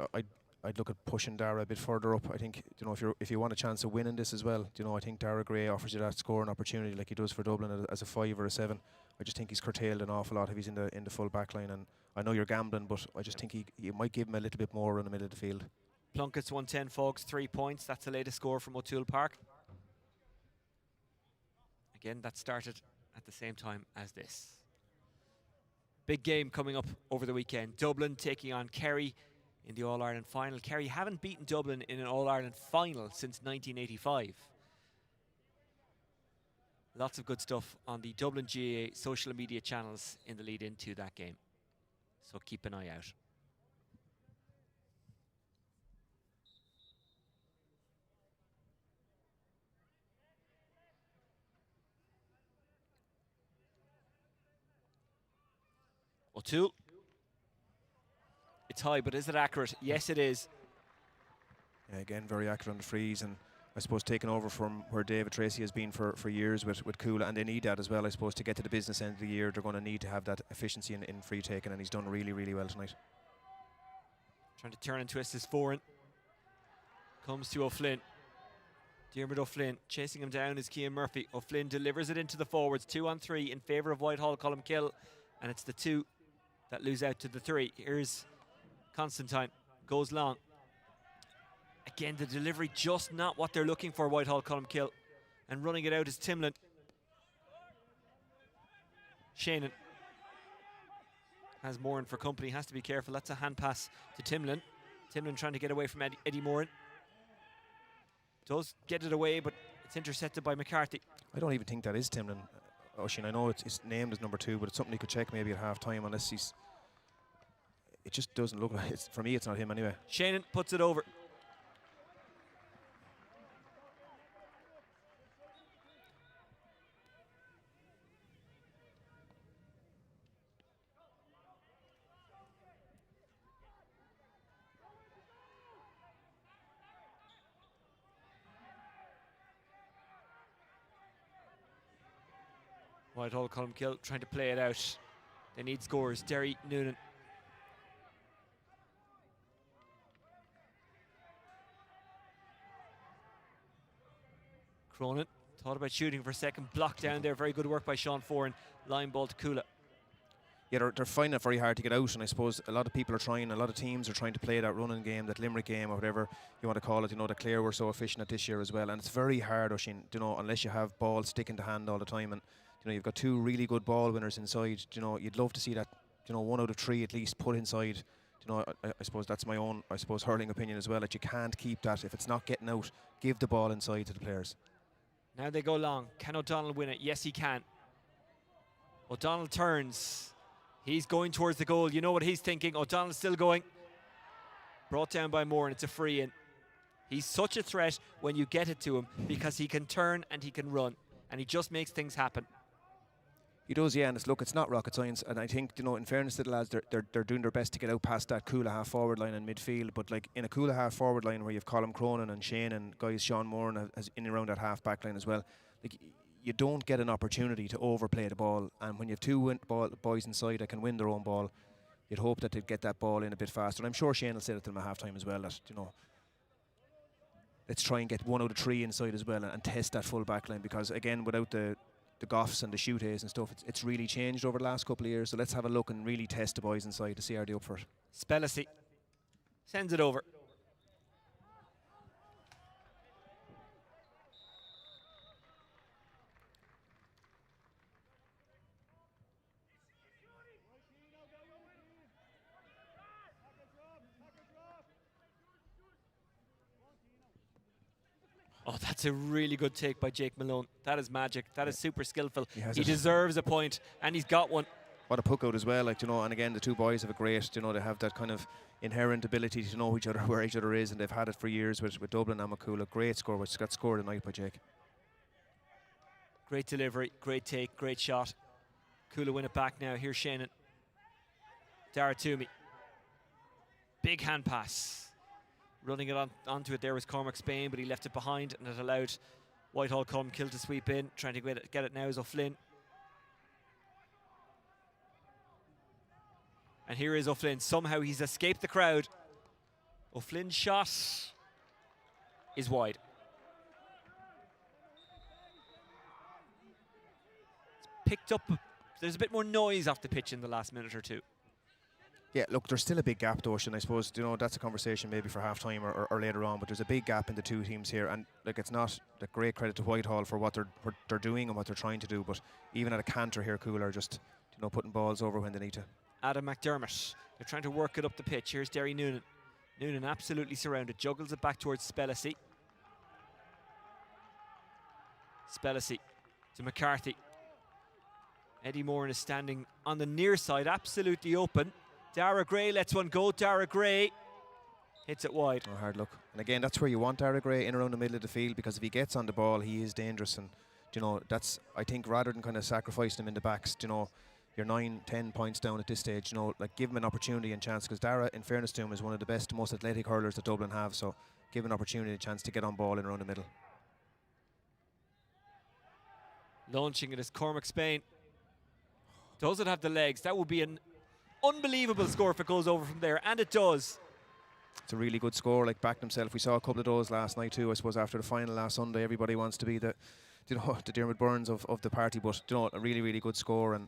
I'd look at pushing Darragh a bit further up. I think, you know, if you want a chance of winning this as well, you know, I think Darragh Gray offers you that scoring opportunity like he does for Dublin as a 5 or a 7. I just think he's curtailed an awful lot if he's in the full back line, and I know you're gambling, but I just think you might give him a little bit more in the middle of the field. Plunkett's 110, Fogs 3 points. That's the latest score from O'Toole Park. Again, that started at the same time as this. Big game coming up over the weekend. Dublin taking on Kerry in the All-Ireland final. Kerry haven't beaten Dublin in an All-Ireland final since 1985. Lots of good stuff on the Dublin GAA social media channels in the lead into that game. So keep an eye out. O'Toole. It's high, but is it accurate? Yes, it is. Yeah, again, very accurate on the frees, and I suppose taking over from where David Tracy has been for years with Cuala, and they need that as well, I suppose, to get to the business end of the year. They're going to need to have that efficiency in free taking, and he's done really, really well tonight. Trying to turn and twist his foreign. Comes to O'Flynn. Diarmuid O'Flynn chasing him down is Cian Murphy. O'Flynn delivers it into the forwards. 2 on 3 in favour of Whitehall Colmcille. And it's the 2 that lose out to the 3. Here's Constantine. Goes long. Again, the delivery just not what they're looking for, Whitehall Colmcille. And running it out is Timlin. Shannon has Moran for company, has to be careful. That's a hand pass to Timlin. Timlin trying to get away from Eddie Moran. Does get it away, but it's intercepted by McCarthy. I don't even think that is Timlin. Oisin, I know it's named as number 2, but it's something you could check maybe at half time unless he's... It just doesn't look like it's, for me, it's not him anyway. Shannon puts it over. Whitehall Colmcille trying to play it out. They need scores. Derry Noonan. Cronin thought about shooting for a second. Blocked down there. Very good work by Sean Foran. Line ball to Cuala. Yeah, they're finding it very hard to get out, and I suppose a lot of people are trying, a lot of teams are trying to play that running game, that Limerick game, or whatever you want to call it. You know, the Clare were so efficient at this year as well, and it's very hard, Oisin, you know, unless you have ball sticking to hand all the time. And you know, you've got 2 really good ball winners inside. You know, you'd love to see that, you know, 1 out of 3 at least put inside. You know, I suppose that's my own, I suppose, hurling opinion as well, that you can't keep that. If it's not getting out, give the ball inside to the players. Now they go long. Can O'Donnell win it? Yes, he can. O'Donnell turns. He's going towards the goal. You know what he's thinking. O'Donnell's still going. Brought down by Moore, and it's a free in. He's such a threat when you get it to him because he can turn and he can run, and he just makes things happen. He does, yeah, and it's not rocket science, and I think, you know, in fairness to the lads, they're doing their best to get out past that Cuala half forward line in midfield, but like in a Cuala half forward line where you've Colm Cronin and Shane and guys, Sean Moran as in around that half back line as well, like you don't get an opportunity to overplay the ball, and when you have 2 boys inside that can win their own ball, you'd hope that they'd get that ball in a bit faster. And I'm sure Shane will say it to them at half time as well, that, you know, let's try and get 1 out of 3 inside as well and test that full back line, because again, without the Goffs and the shoot-ays and stuff, it's really changed over the last couple of years. So let's have a look and really test the boys inside to see are they up for it. Spellacy sends it over. Oh, that's a really good take by Jake Malone. That is magic. That is super skillful. He deserves a point, and he's got one. What a puck out as well, like, you know, and again, the 2 boys have a great, you know, they have that kind of inherent ability to know each other, where each other is, and they've had it for years with Dublin and Cuala. Great score, which got scored tonight by Jake. Great delivery, great take, great shot. Cuala win it back now. Here's Shannon. Dara Toomey. Big hand pass. Running it onto it there was Cormac Spain, but he left it behind, and it allowed Whitehall Colmcille to sweep in. Trying to get it now is O'Flynn. And here is O'Flynn. Somehow he's escaped the crowd. O'Flynn's shot is wide. It's picked up. There's a bit more noise off the pitch in the last minute or 2. Yeah, look, there's still a big gap, though, and I suppose, you know, that's a conversation maybe for half-time or later on, but there's a big gap in the 2 teams here, and like, it's not a great credit to Whitehall for what they're doing and what they're trying to do, but even at a canter here, Cuala are just, you know, putting balls over when they need to. Adam McDermott, they're trying to work it up the pitch. Here's Derry Noonan. Noonan absolutely surrounded, juggles it back towards Spellacy. Spellacy to McCarthy. Eddie Moran is standing on the near side, absolutely open. Dara Gray lets one go. Dara Gray hits it wide. Oh, hard look. And again, that's where you want Dara Gray in around the middle of the field, because if he gets on the ball, he is dangerous. And, you know, that's, I think, rather than kind of sacrificing him in the backs, you know, you're 9-10 points down at this stage, you know, like, give him an opportunity and chance, because Dara, in fairness to him, is one of the best, most athletic hurlers that Dublin have. So give an opportunity, a chance to get on ball in around the middle. Launching it is Cormac Spain. Does it have the legs? That would be an unbelievable score if it goes over from there, and it does. It's a really good score, like backed himself. We saw a couple of those last night too. I suppose after the final last Sunday, everybody wants to be the, the Dermot Burns of the party. But a really good score, and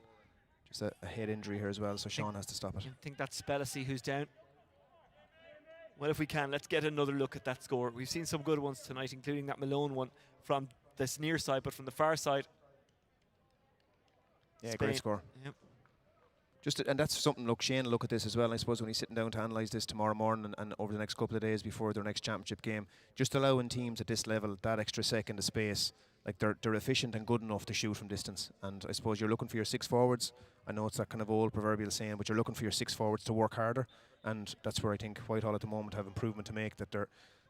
just a head injury here as well. So Sean has to stop it. I think that's Spellisy who's down. Well, if we can, let's get another look at that score. We've seen some good ones tonight, including that Malone one from this near side, but from the far side. Yeah, Spain. great score. Yep. And that's something, look, Shane will look at this as well, I suppose, when he's sitting down to analyse this tomorrow morning and over the next couple of days before their next championship game. Just allowing teams at this level that extra second of space, like they're efficient and good enough to shoot from distance. And I suppose you're looking for your 6 forwards. I know it's that kind of old proverbial saying, but you're looking for your 6 forwards to work harder. And that's where I think Whitehall at the moment have improvement to make, that their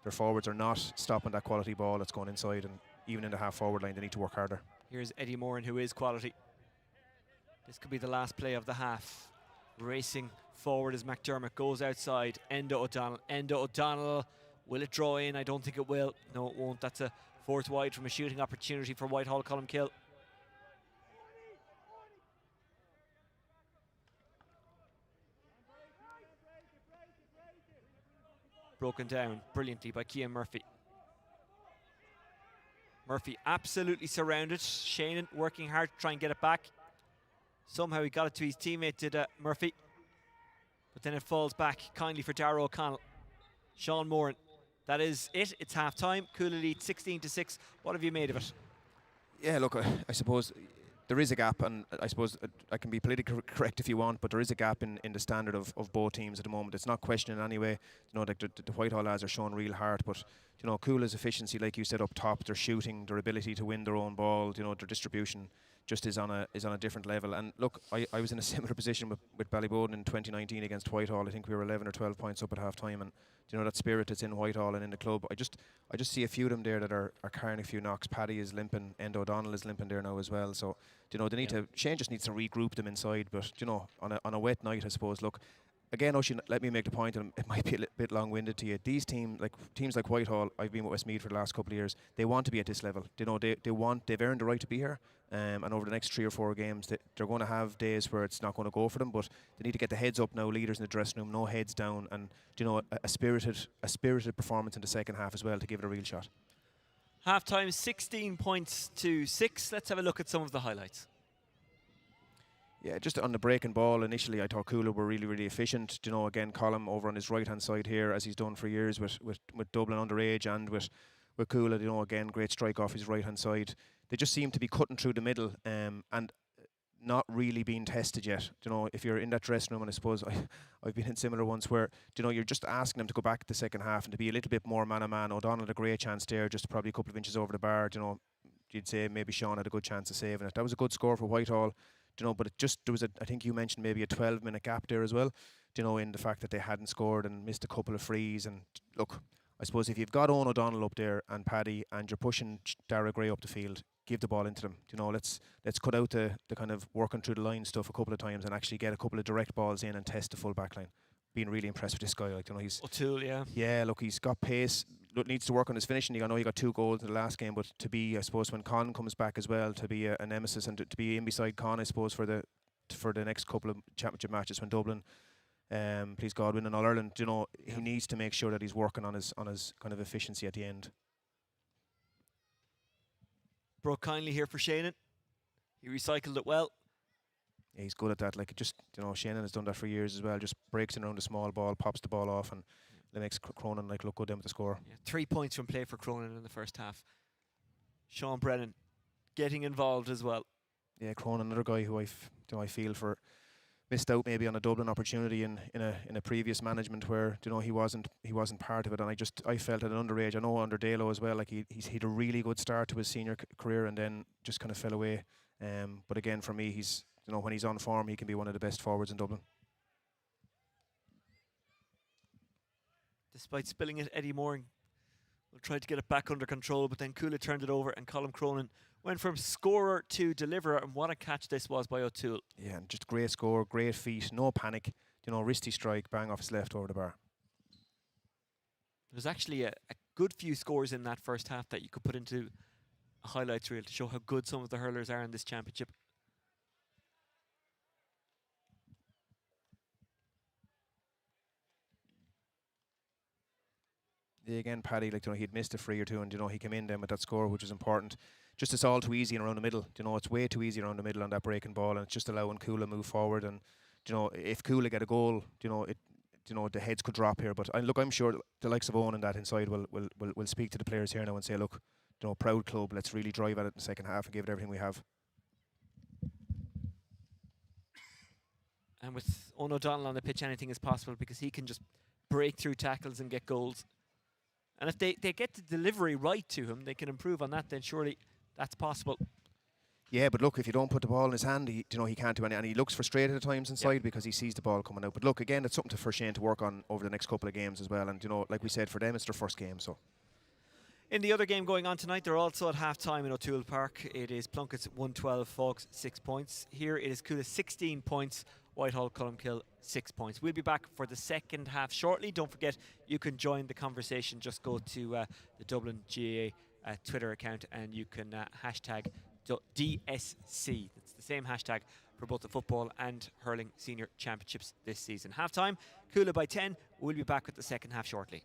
forwards are not stopping that quality ball that's going inside, and even in the half forward line they need to work harder. Here's Eddie Moran, who is quality. This could be the last play of the half. Racing forward as McDermott goes outside. Enda O'Donnell. Enda O'Donnell. Will it draw in? I don't think it will. No, it won't. That's a 4th wide from a shooting opportunity for Whitehall Colmcille. Broken down brilliantly by Cian Murphy. Murphy absolutely surrounded. Shannon working hard to try and get it back. Somehow he got it to his teammate, did Murphy. But then it falls back kindly for Darragh O'Connell. Sean Moran. That is it. It's half time. Cuala lead 16-6. What have you made of it? Yeah, look, I suppose there is a gap, and I suppose I can be politically correct if you want, but there is a gap in the standard of both teams at the moment. It's not questioned in any way. Like the Whitehall lads are showing real heart, but Cuala's efficiency, like you said up top, their shooting, their ability to win their own ball, their distribution just is on a different level. And look, I was in a similar position with Ballyboden in 2019 against Whitehall. I think we were 11 or 12 points up at half time, and that spirit that's in Whitehall and in the club. I just see a few of them there that are carrying a few knocks. Paddy is limping, Enda O'Donnell is limping there now as well. So they need to, Shane just needs to regroup them inside. But on a wet night, I suppose. Look, again, Oisin, let me make the point, and it might be a bit long-winded to you. These teams like Whitehall, I've been with Westmeath for the last couple of years. They want to be at this level. They've earned the right to be here. And over the next 3 or 4 games, they're going to have days where it's not going to go for them. But they need to get the heads up now. Leaders in the dressing room, no heads down, and a spirited performance in the second half as well to give it a real shot. Half time, 16 points to 6. Let's have a look at some of the highlights. Yeah, just on the breaking ball, initially I thought Cuala were really efficient. Again, Colm over on his right-hand side here, as he's done for years with Dublin underage and with Cuala, again, great strike off his right-hand side. They just seem to be cutting through the middle and not really being tested yet. If you're in that dressing room, and I suppose I've been in similar ones where, you're just asking them to go back the second half and to be a little bit more man-to-man. O'Donnell had a great chance there, just probably a couple of inches over the bar. You'd say maybe Sean had a good chance of saving it. That was a good score for Whitehall. But there was I think you mentioned maybe a 12-minute gap there as well, in the fact that they hadn't scored and missed a couple of frees. And look, I suppose if you've got Owen O'Donnell up there and Paddy and you're pushing Darragh Gray up the field, give the ball into them. Let's cut out the kind of working through the line stuff a couple of times and actually get a couple of direct balls in and test the full back line. Being really impressed with this guy. He's O'Toole, yeah. Yeah, look, he's got pace. Needs to work on his finishing. I know he got 2 goals in the last game, but to be, I suppose, when Con comes back as well, to be a nemesis and to be in beside Con, I suppose, for the next couple of championship matches when Dublin, please God, win an All Ireland. He needs to make sure that he's working on his kind of efficiency at the end. Broke kindly here for Shannon. He recycled it well. Yeah, he's good at that. Shannon has done that for years as well. Just breaks in around the small ball, pops the ball off, and it makes Cronin look good down with the score. Yeah, 3 points from play for Cronin in the first half. Sean Brennan getting involved as well. Yeah, Cronin, another guy who I feel for missed out maybe on a Dublin opportunity in a previous management where he wasn't part of it, and I felt at an underage. I know under Dalo as well. He's had a really good start to his senior career and then just kind of fell away. But again, for me, he's when he's on form, he can be one of the best forwards in Dublin. Despite spilling it, Eddie Moran will try to get it back under control, but then Cuala turned it over and Colm Cronin went from scorer to deliverer, and what a catch this was by O'Toole. Yeah, and just great score, great feet, no panic, wristy strike, bang off his left over the bar. There's actually a good few scores in that first half that you could put into a highlights reel to show how good some of the hurlers are in this championship. Yeah, again, Paddy, like, he'd missed a free or two, and he came in then with that score, which is important. Just it's all too easy around the middle. It's way too easy around the middle on that breaking ball, and it's just allowing Cuala move forward. And if Cuala get a goal, the heads could drop here. But look, I'm sure the likes of Owen and that inside will speak to the players here now and say, look, proud club, let's really drive at it in the second half and give it everything we have. And with Owen O'Donnell on the pitch, anything is possible because he can just break through tackles and get goals. And if they get the delivery right to him, they can improve on that, then surely that's possible. Yeah, but look, if you don't put the ball in his hand, he can't do anything. And he looks frustrated at times inside because he sees the ball coming out. But look, again, it's something for Shane to work on over the next couple of games as well. And, like we said, for them, it's their first game. So. In the other game going on tonight, they're also at half-time in O'Toole Park. It is Plunkett's 112, Falks 6 points. Here it is Cuala 16 points, Whitehall Colmcille 6 points. We'll be back for the second half shortly. Don't forget, you can join the conversation. Just go to the Dublin GAA Twitter account and you can hashtag DSC. It's the same hashtag for both the football and hurling senior championships this season. Half-time, Cuala by 10. We'll be back with the second half shortly.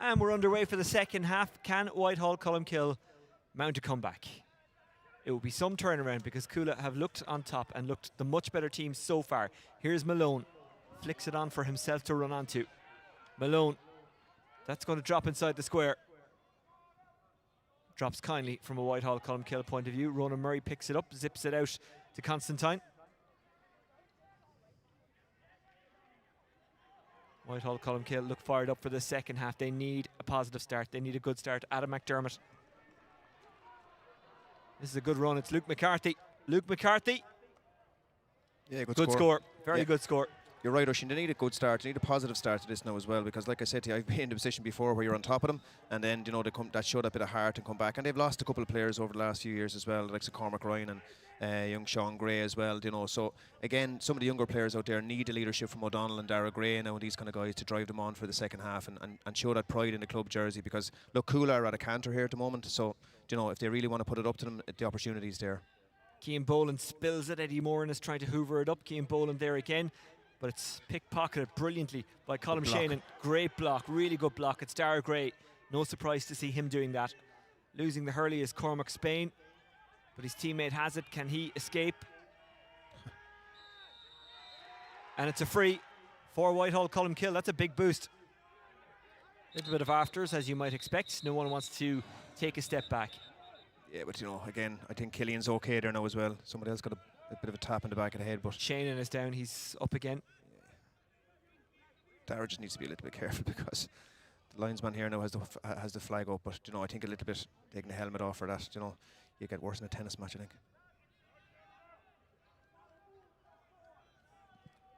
And we're underway for the second half. Can Whitehall Colmcille mount a comeback? It will be some turnaround because Cuala have looked on top and looked the much better team so far. Here's Malone. Flicks it on for himself to run onto. Malone. That's going to drop inside the square. Drops kindly from a Whitehall Colmcille point of view. Ronan Murray picks it up, zips it out to Constantine. Whitehall Colmcille look fired up for the second half. They need a positive start. They need a good start. Adam McDermott. This is a good run. It's Luke McCarthy. Luke McCarthy. Yeah, good score. Very good score. You're right, Oisin. They need a good start. They need a positive start to this now as well, because, like I said to you, I've been in the position before where you're on top of them, and then they that showed a bit of heart and come back. And they've lost a couple of players over the last few years as well, like Cormac Ryan and young Sean Gray as well. So again, some of the younger players out there need the leadership from O'Donnell and Dara Gray now and these kind of guys to drive them on for the second half and show that pride in the club jersey. Because look, Cuala are at a canter here at the moment, so if they really want to put it up to them, the opportunity's there. Cian Boland spills it. Eddie Moran is trying to hoover it up. Cian Boland there again. But it's pickpocketed brilliantly by Colm Shannon. Great block, really good block. It's Dara Gray. No surprise to see him doing that. Losing the hurley is Cormac Spain, but his teammate has it. Can he escape? And it's a free for Whitehall Colmcille. That's a big boost. A little bit of afters, as you might expect. No one wants to take a step back. Yeah, but again, I think Killian's okay there now as well. Somebody else got a bit of a tap in the back of the head, but Shannon is down. He's up again. Dara just needs to be a little bit careful because the linesman here now has the flag up. But I think a little bit taking the helmet off for that. You get worse in a tennis match, I think.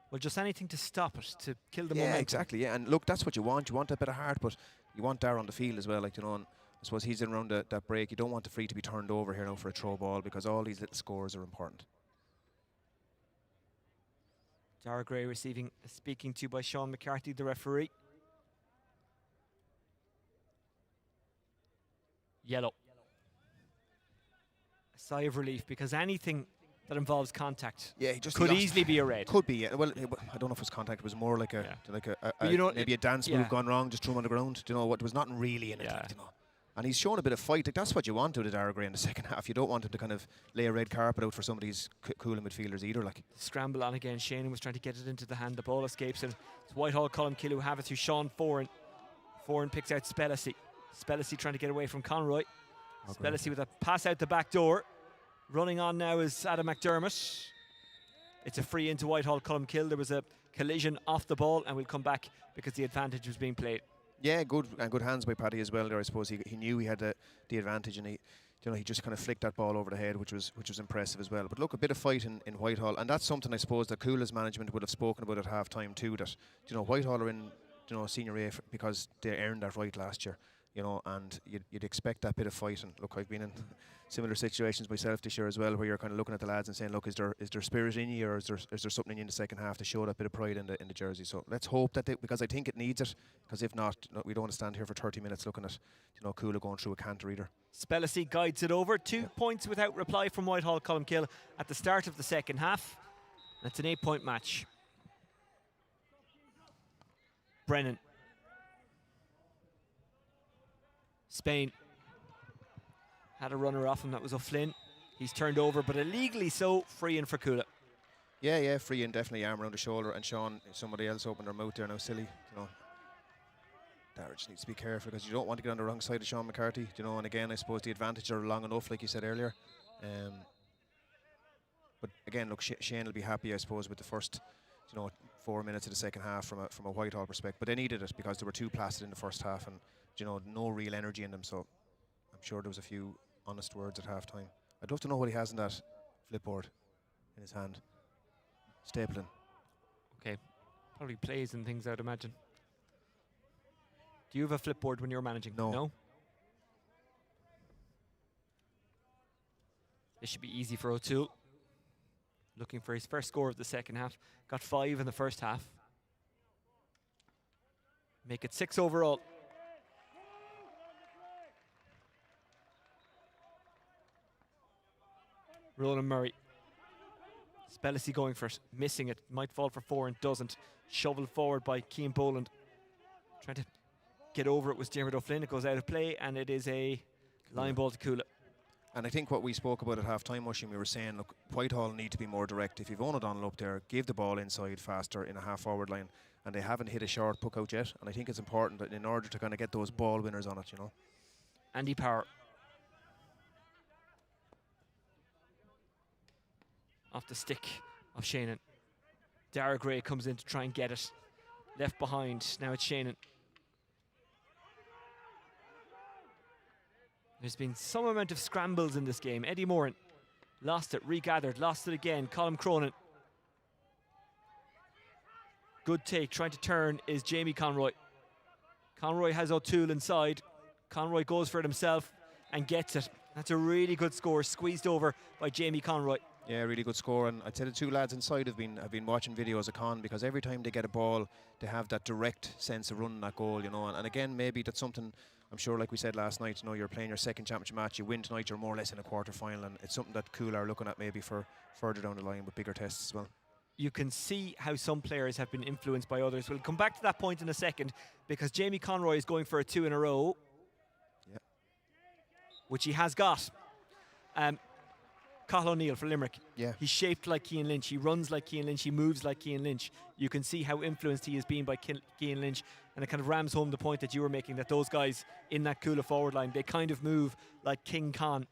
Well, just anything to stop it, to kill the momentum. Yeah, exactly. Yeah, and look, that's what you want. You want a bit of heart, but you want Dara on the field as well. And I suppose he's in around that break. You don't want the free to be turned over here now for a throw ball because all these little scores are important. Dara Gray speaking to by Sean McCarthy, the referee. Yellow. A sigh of relief because anything that involves contact could easily be a red. Could be, yeah. Well, I don't know if it was contact. It was more like maybe a dance move gone wrong, just threw him on the ground. There was nothing really in it. And he's shown a bit of fight. That's what you want out of Dara Gray in the second half. You don't want him to kind of lay a red carpet out for some of these Cuala midfielders either. Scramble on again. Shannon was trying to get it into the hand. The ball escapes, and it's Whitehall Colmcille who have it through Sean Foran. Foran picks out Spellacy. Spellacy trying to get away from Conroy. Spellacy with a pass out the back door. Running on now is Adam McDermott. It's a free into Whitehall Colmcille. There was a collision off the ball, and we'll come back because the advantage was being played. Yeah, good hands by Paddy as well there. I suppose he knew he had the advantage, and he just kind of flicked that ball over the head, which was impressive as well. But look, a bit of fight in Whitehall, and that's something I suppose that Cuala's management would have spoken about at half time too. That Whitehall are in Senior A because they earned that right last year. And you'd expect that bit of fight. And look, I've been in similar situations myself this year as well, where you're kind of looking at the lads and saying, look, is there spirit in you, or is there something in you in the second half to show that bit of pride in the jersey? So let's hope that because I think it needs it. Because if not, we don't want to stand here for 30 minutes looking at Cuala going through a canter either. Spellacy guides it over. 2 points without reply from Whitehall Colmcille at the start of the second half. And it's an 8-point match. Brennan. Spain had a runner off him, that was O'Flynn. He's turned over, but illegally so, free in for Cuala. Yeah, free in, definitely arm around the shoulder, and Sean, somebody else opened their mouth there now, silly. Dara just needs to be careful because you don't want to get on the wrong side of Sean McCarthy, and again, I suppose the advantage are long enough, like you said earlier. But again, look, Shane will be happy, I suppose, with the first 4 minutes of the second half from a Whitehall perspective, but they needed it because they were too placid in the first half, and no real energy in them, so I'm sure there was a few honest words at half time. I'd love to know what he has in that flipboard in his hand. Stapleton. Okay, probably plays and things, I'd imagine. Do you have a flipboard when you're managing? No? This should be easy for O'Toole. Looking for his first score of the second half. Got 5 in the first half. Make it 6 overall. Ronan Murray. Spellacy going for it, missing it. Might fall for 4 and doesn't. Shoveled forward by Cian Boland. Trying to get over it was Dermot O'Flynn. It goes out of play, and it is a line ball to Cuala. And I think what we spoke about at half-time, Oisín, we were saying, look, Whitehall need to be more direct. If you've Eoin O'Donnell up there, give the ball inside faster in a half-forward line. And they haven't hit a short puck out yet. And I think it's important that in order to kind of get those ball winners on it, you know. Andy Power. Off the stick of Shannon. Dara Gray comes in to try and get it. Left behind. Now it's Shannon. There's been some amount of scrambles in this game. Eddie Moran lost it, regathered, lost it again. Colm Cronin. Good take, trying to turn is Jamie Conroy. Conroy has O'Toole inside. Conroy goes for it himself and gets it. That's a really good score, squeezed over by Jamie Conroy. Yeah, really good score. And I'd say the two lads inside have been watching videos of Con, because every time they get a ball, they have that direct sense of running that goal, you know. And again, maybe that's something, I'm sure, like we said last night, you know, you're playing your second championship match, you win tonight, you're more or less in a quarter final, and it's something that Cuala are looking at maybe for further down the line with bigger tests as well. You can see how some players have been influenced by others. We'll come back to that point in a second, because Jamie Conroy is going for a 2 in a row, which he has got. Cathal O'Neill for Limerick. Yeah. He's shaped like Cian Lynch. He runs like Cian Lynch. He moves like Cian Lynch. You can see how influenced he has been by Cian Lynch, and it kind of rams home the point that you were making, that those guys in that Cuala forward line, they kind of move like King Khan.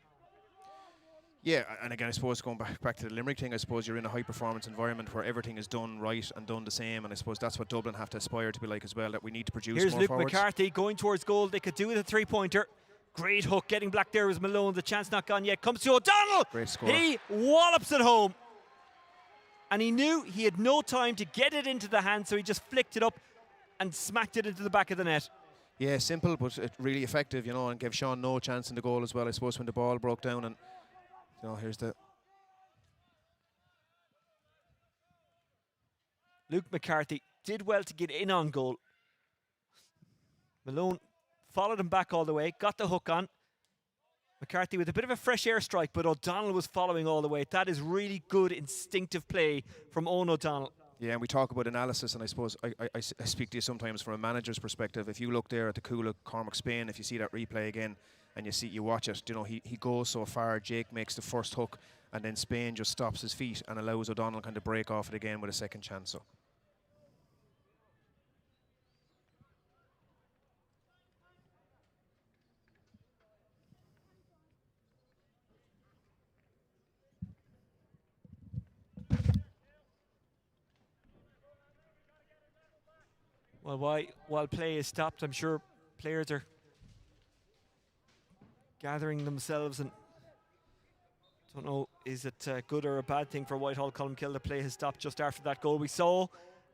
Yeah, and again, I suppose going back to the Limerick thing, I suppose you're in a high-performance environment where everything is done right and done the same, and I suppose that's what Dublin have to aspire to be like as well, that we need to produce Here's more Luke forwards. McCarthy going towards goal. They could do with a three-pointer. Great hook, getting black there was Malone. The chance not gone yet. Comes to O'Donnell. Great score. He wallops it home. And he knew he had no time to get it into the hand, so he just flicked it up and smacked it into the back of the net. Yeah, simple, but really effective, you know, and gave Sean no chance in the goal as well, I suppose, when the ball broke down. And, you know, here's the... Luke McCarthy did well to get in on goal. Malone followed him back all the way, got the hook on. McCarthy with a bit of a fresh air strike, but O'Donnell was following all the way. That is really good instinctive play from Eoin O'Donnell. Yeah, and we talk about analysis, and I suppose I speak to you sometimes from a manager's perspective. If you look there at the Cuala Cormac Spain, if you see that replay again and you watch it, you know, he goes so far. Jake makes the first hook, and then Spain just stops his feet and allows O'Donnell kind of break off it again with a second chance. So. Well, while play is stopped, I'm sure players are gathering themselves, and don't know, is it a good or a bad thing for Whitehall Colmcille? The play has stopped just after that goal. We saw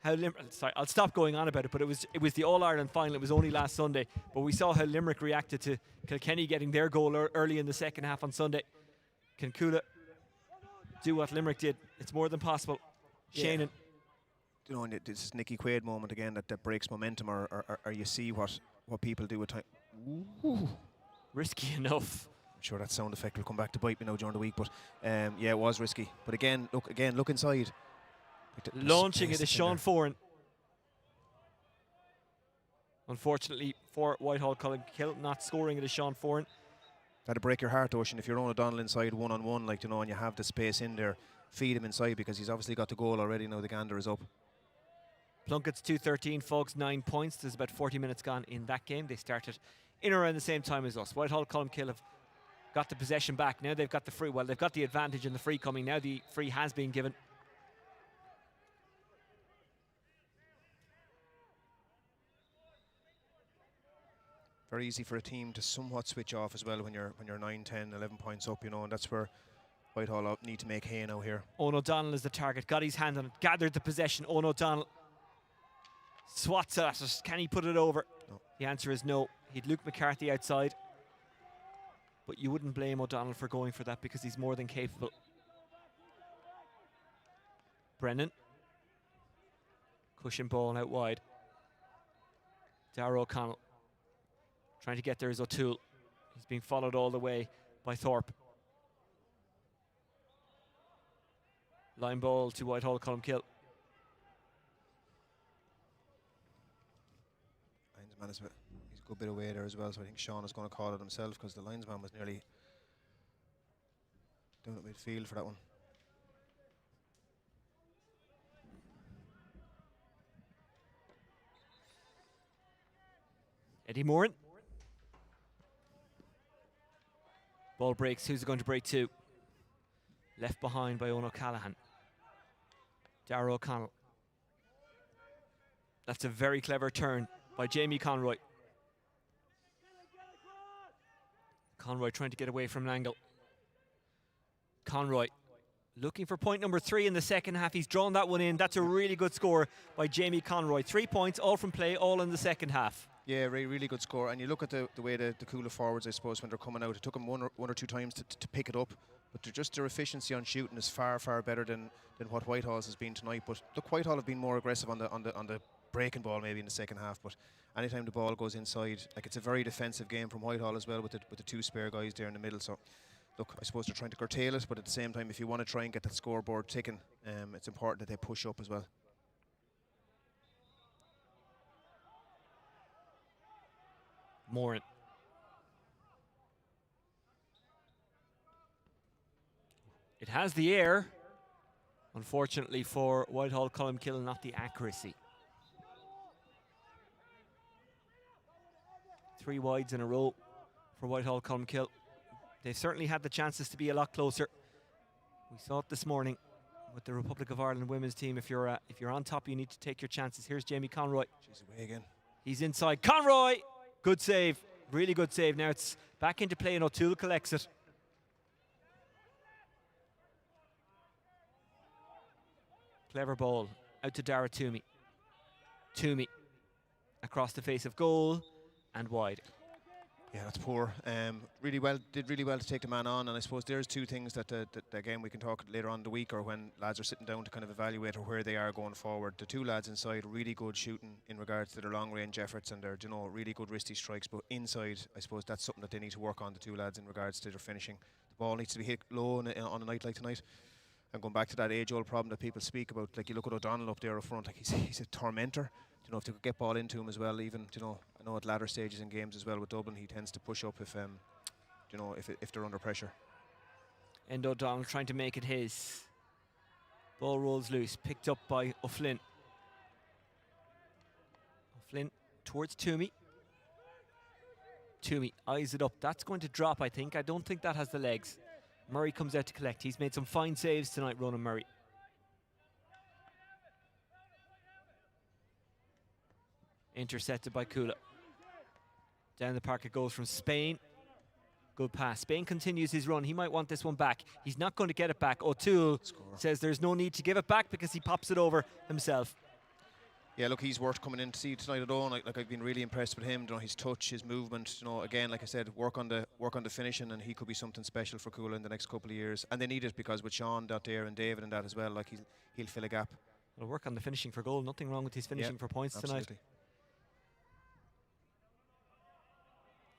how Limerick, sorry, I'll stop going on about it, but it was the All-Ireland final. It was only last Sunday, but we saw how Limerick reacted to Kilkenny getting their goal early in the second half on Sunday. Can Cuala do what Limerick did? It's more than possible. Shannon. You know, and this Nicky Quaid moment again that breaks momentum, or you see what people do at time. Ooh. Risky enough. I'm sure that sound effect will come back to bite me now during the week, but yeah, it was risky. But again, look inside. Launching it is Sean Foran. Unfortunately for Whitehall Colmcille, not scoring it is Sean Foran. That'd break your heart, Oisín, if you're Eoin O'Donnell inside one-on-one, like, you know, and you have the space in there. Feed him inside, because he's obviously got the goal already. Now the gander is up. Plunkett's 2-13, Fogs 9 points. There's about 40 minutes gone in that game. They started in around the same time as us. Whitehall Colmcille have got the possession back. Now they've got the free. Well, they've got the advantage in the free coming. Now the free has been given. Very easy for a team to somewhat switch off as well when you're 9, 10, 11 points up, you know, and that's where Whitehall need to make hay now here. Eoin O'Donnell is the target. Got his hand on it. Gathered the possession. Eoin O'Donnell swats at it. Can he put it over? No. The answer is no. He'd Luke McCarthy outside. But you wouldn't blame O'Donnell for going for that, because he's more than capable. Brennan. Cushion ball out wide. Darragh O'Connell. Trying to get there is O'Toole. He's being followed all the way by Thorpe. Line ball to Whitehall Colmcille. Linesman is he's good bit away there as well, so I think Sean is going to call it himself because the linesman was nearly down at midfield for that one. Eddie Moran. Ball breaks. Who's it going to break to? Left behind by Eoin O'Callaghan. Darragh O'Connell. That's a very clever turn by Jamie Conroy. Conroy trying to get away from an angle. Conroy looking for point number 3 in the second half. He's drawn that one in. That's a really good score by Jamie Conroy. 3 points, all from play, all in the second half. Yeah, really good score. And you look at the way the Cuala forwards, I suppose, when they're coming out, it took them one or two times to pick it up. But just their efficiency on shooting is far better than what Whitehall's has been tonight. But look, Whitehall have been more aggressive on the breaking ball maybe in the second half. But anytime the ball goes inside, like, it's a very defensive game from Whitehall as well with the 2 spare guys there in the middle. So look, I suppose they're trying to curtail it, but at the same time, if you want to try and get that scoreboard ticking, it's important that they push up as well. Moran. It has the air. Unfortunately for Whitehall Colmcille, not the accuracy. 3 wides in a row for Whitehall Colmcille. They've certainly had the chances to be a lot closer. We saw it this morning with the Republic of Ireland women's team. If you're on top, you need to take your chances. Here's Jamie Conroy. She's away again. He's inside. Conroy! Good save. Really good save. Now it's back into play and O'Toole collects it. Clever ball out to Dara Toomey. Toomey across the face of goal and wide. Yeah, that's poor. Did really well to take the man on, and I suppose there's 2 things that again we can talk later on in the week, or when lads are sitting down to kind of evaluate where they are going forward. The 2 lads inside, really good shooting in regards to their long range efforts and their really good wristy strikes, but inside, I suppose that's something that they need to work on, the 2 lads, in regards to their finishing. The ball needs to be hit low on a night like tonight. And going back to that age-old problem that people speak about, like you look at O'Donnell up there up front, like he's a tormentor. If they could get ball into him as well, even I know at latter stages in games as well with Dublin, he tends to push up if if they're under pressure. And O'Donnell trying to make it his. Ball rolls loose, picked up by O'Flynn. O'Flynn towards Toomey. Toomey eyes it up. That's going to drop, I think. I don't think that has the legs. Murray comes out to collect. He's made some fine saves tonight, Ronan Murray. Intercepted by Cuala. Down the park it goes from Spain. Good pass. Spain continues his run. He might want this one back. He's not going to get it back. O'Toole says there's no need to give it back because he pops it over himself. Yeah, look, he's worth coming in to see tonight at all. I've been really impressed with him. His touch, his movement. Again, like I said, work on the finishing, and he could be something special for Cuala in the next couple of years. And they need it because with Sean out there and David and that as well, like he'll fill a gap. Well, work on the finishing for goal. Nothing wrong with his finishing for points tonight.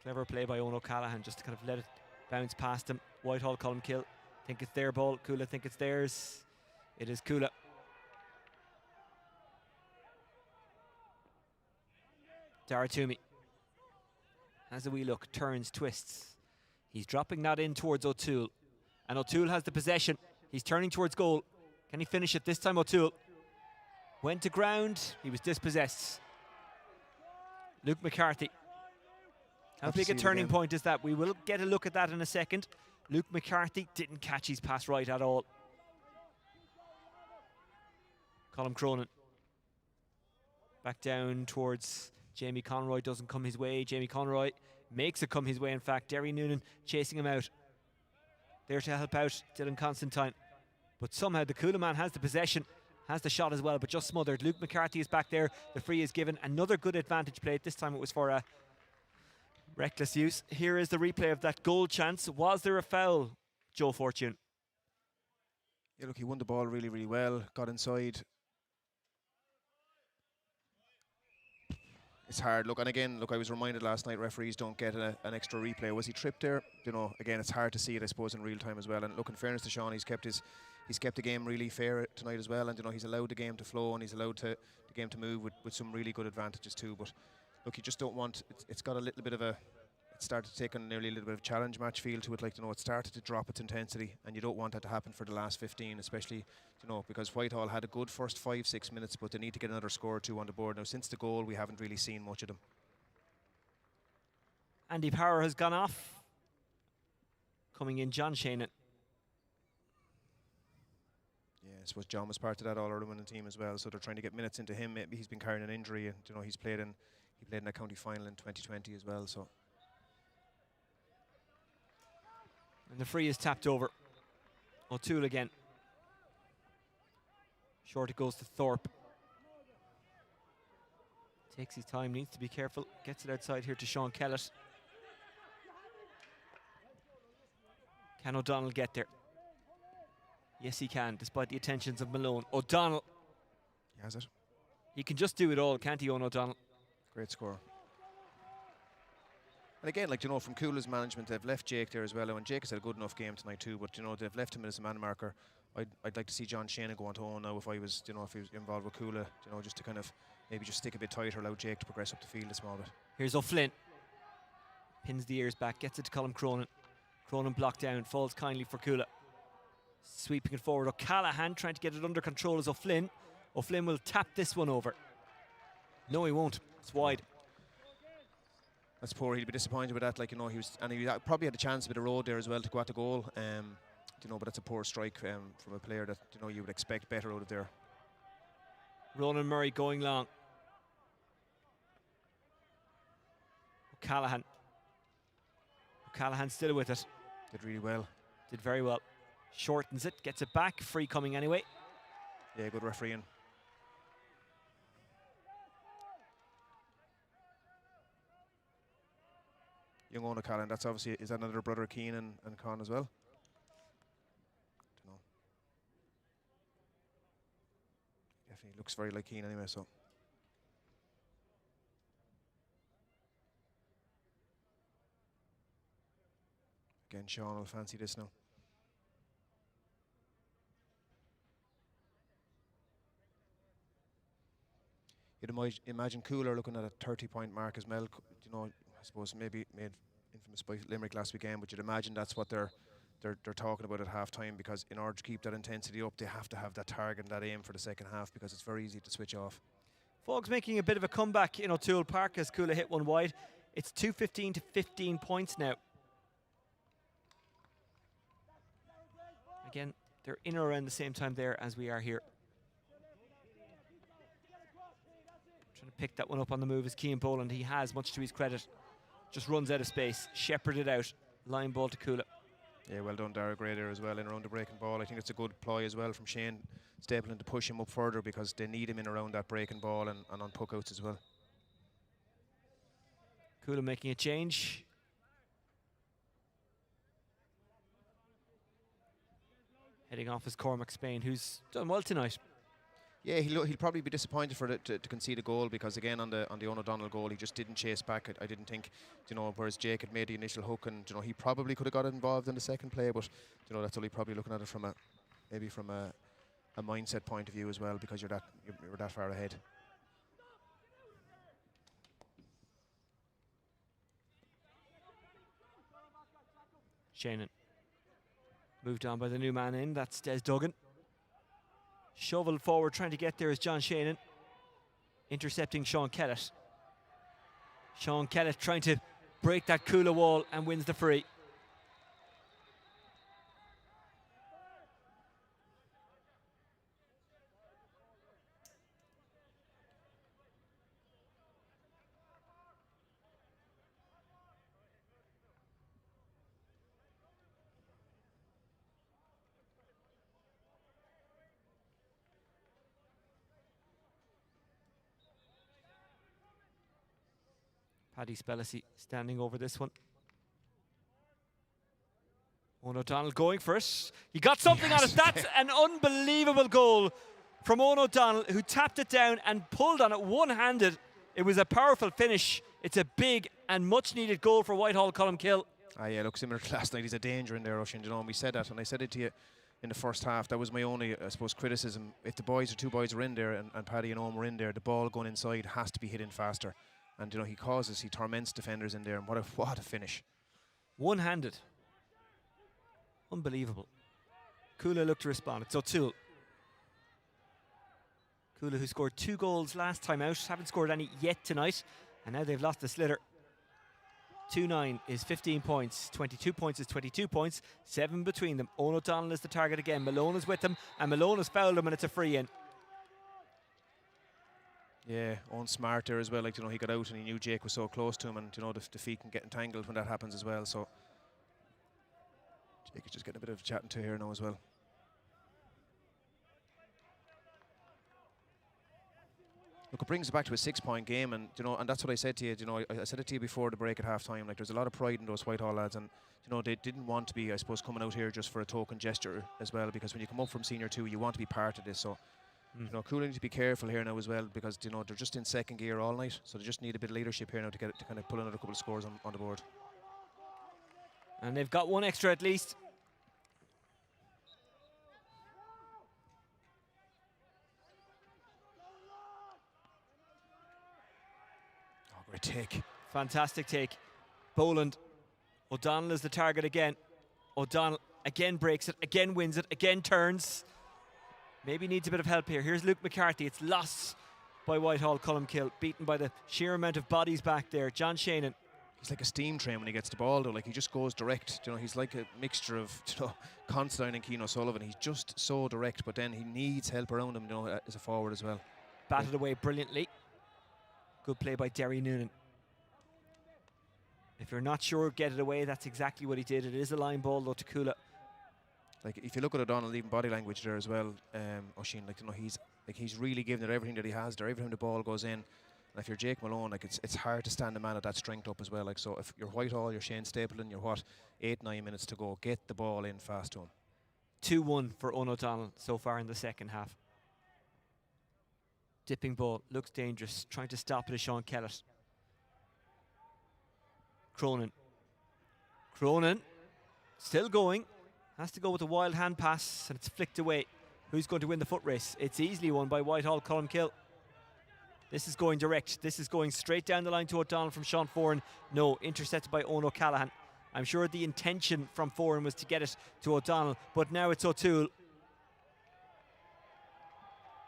Clever play by Eoin O'Callaghan, just to kind of let it bounce past him. Whitehall Colmcille think it's their ball. Cuala think it's theirs. It is Cuala. Dara Toomey has a wee look, turns, twists. He's dropping that in towards O'Toole. And O'Toole has the possession. He's turning towards goal. Can he finish it this time, O'Toole? Went to ground. He was dispossessed. Luke McCarthy. How big a turning point is that? We will get a look at that in a second. Luke McCarthy didn't catch his pass right at all. Colm Cronin. Back down towards Jamie Conroy. Doesn't come his way. Jamie Conroy makes it come his way, in fact. Derry Noonan chasing him out. There to help out Dylan Constantine. But somehow the Cuala man has the possession. Has the shot as well, but just smothered. Luke McCarthy is back there. The free is given. Another good advantage play. This time it was for a reckless use. Here is the replay of that goal chance. Was there a foul, Joe Fortune? Yeah, look, he won the ball really well. Got inside. It's hard. Look, and again, I was reminded last night, referees don't get an extra replay. Was he tripped there? Again, it's hard to see it, I suppose, in real time as well. And look, in fairness to Sean, he's kept the game really fair tonight as well. And he's allowed the game to flow, and he's allowed the game to move with some really good advantages too. But look, you just don't want, it's got a little bit of a, it started to take on nearly a little bit of challenge match feel to it, like, you know, it started to drop its intensity, and you don't want that to happen for the last 15, especially, you know, because Whitehall had a good first 5-6 minutes, but they need to get another score or two on the board. Now, since the goal, we haven't really seen much of them. Andy Power has gone off. Coming in, John Shannon. Yeah, I suppose John was part of that All-Ireland winning team as well, so they're trying to get minutes into him. Maybe he's been carrying an injury, and, you know, he played in a county final in 2020 as well, so. And the free is tapped over. O'Toole again. Short it goes to Thorpe. Takes his time, needs to be careful. Gets it outside here to Sean Kellett. Can O'Donnell get there? Yes, he can, despite the attentions of Malone. O'Donnell. He has it. He can just do it all, can't he, Owen O'Donnell? Great score. And again, like, you know, from Cuala's management, they've left Jake there as well. And Jake has had a good enough game tonight too, but, you know, they've left him as a man marker. I'd like to see John Shannon go on to own now if I was, you know, if he was involved with Cuala, you know, just to kind of maybe just stick a bit tighter, allow Jake to progress up the field a small bit. Here's O'Flynn. Pins the ears back, gets it to Colm Cronin. Cronin blocked down, falls kindly for Cuala. Sweeping it forward. O'Callaghan trying to get it under control as O'Flynn. O'Flynn will tap this one over. No, he won't. It's wide. That's poor. He'd be disappointed with that. Like, you know, he probably had a chance with the road there as well to go at the goal. You know, but that's a poor strike from a player that, you know, you would expect better out of there. Ronan Murray going long. O'Callaghan. O'Callaghan still with it. Did really well. Did very well. Shortens it, gets it back. Free coming anyway. Yeah, good refereeing. Young Owen O'Callaghan, that's obviously, is that another brother Keane and Con as well? Don't know. Definitely looks very like Keane anyway, so. Again, Sean will fancy this now. You'd imagine Cuala looking at a 30-point mark as well, you know, I suppose maybe made infamous by Limerick last weekend, but you'd imagine that's what they're talking about at half-time, because in order to keep that intensity up, they have to have that target and that aim for the second half, because it's very easy to switch off. Fogs making a bit of a comeback in O'Toole Park as Cuala hit one wide. It's 2-15 to 15 points now. Again, they're in or around the same time there as we are here. Trying to pick that one up on the move is Cian Boland. He has, much to his credit. Just runs out of space, shepherded out, line ball to Cuala. Yeah, well done, Dara Gray there as well, in around the breaking ball. I think it's a good ploy as well from Shane Stapleton to push him up further, because they need him in around that breaking ball and on puckouts as well. Cuala making a change. Heading off is Cormac Spain, who's done well tonight. Yeah, he'll probably be disappointed for to concede a goal, because again on the Owen O'Donnell goal, he just didn't chase back. I didn't think, you know, whereas Jake had made the initial hook, and, you know, he probably could have got involved in the second play, but, you know, that's only probably looking at it from maybe from a mindset point of view as well, because you're that far ahead. Shannon moved on by the new man in, that's Des Duggan. Shoveled forward, trying to get there is John Shannon. Intercepting Sean Kellett. Sean Kellett trying to break that Cuala wall and wins the free. Paddy Spellisy standing over this one. Owen O'Donnell going for it. He got something on it. That's an unbelievable goal from Owen O'Donnell, who tapped it down and pulled on it one-handed. It was a powerful finish. It's a big and much-needed goal for Whitehall Colmcille. Ah, yeah, look, similar to last night, he's a danger in there, Oisin, you know, and we said that, and I said it to you in the first half. That was my only, I suppose, criticism. If the two boys are in there, and Paddy and Owen were in there, the ball going inside has to be hitting faster. And he torments defenders in there, and what a finish. One-handed. Unbelievable. Cuala looked to respond. It's O'Toole. Cuala, who scored 2 goals last time out, haven't scored any yet tonight, and now they've lost the sliotar. 2-9 is 15 points, 22 points is 22 points, 7 between them. Owen O'Donnell is the target again. Malone is with him, and Malone has fouled him, and it's a free in. Yeah, Owen smart there as well. Like, he got out and he knew Jake was so close to him, and the feet can get entangled when that happens as well. So Jake is just getting a bit of chatting to here now as well. Look, it brings it back to a 6-point game, and and that's what I said to you. I said it to you before the break at half-time. Like, there's a lot of pride in those Whitehall lads, and they didn't want to be, I suppose, coming out here just for a token gesture as well, because when you come up from Senior 2, you want to be part of this. So, Cuala need to be careful here now as well, because they're just in second gear all night, so they just need a bit of leadership here now to kind of pull another couple of scores on the board. And they've got one extra at least. Great take. Fantastic take. Boland. O'Donnell is the target again. O'Donnell again breaks it, again wins it, again turns. Maybe needs a bit of help here. Here's Luke McCarthy. It's lost by Whitehall Colmcille, beaten by the sheer amount of bodies back there. John Shannon. He's like a steam train when he gets the ball, though. Like, he just goes direct. He's like a mixture of Considine and Keane O'Sullivan. He's just so direct, but then he needs help around him, as a forward as well. Batted away brilliantly. Good play by Derry Noonan. If you're not sure, get it away. That's exactly what he did. It is a line ball, though, to Cuala. Like, if you look at O'Donnell, even body language there as well, Oisin, he's really giving it everything that he has there. Every time the ball goes in, and if you're Jake Malone, it's hard to stand a man at that strength up as well. Like, so if you're Whitehall, you're Shane Stapleton, you're 8-9 minutes to go. Get the ball in fast to him. 2-1 for Owen O'Donnell so far in the second half. Dipping ball, looks dangerous. Trying to stop it is Sean Kellett. Cronin, still going. Has to go with a wild hand pass, and it's flicked away. Who's going to win the foot race? It's easily won by Whitehall Colmcille. This is going direct. This is going straight down the line to O'Donnell from Sean Foran. No, intercepted by Owen O'Callaghan. I'm sure the intention from Foran was to get it to O'Donnell, but now it's O'Toole.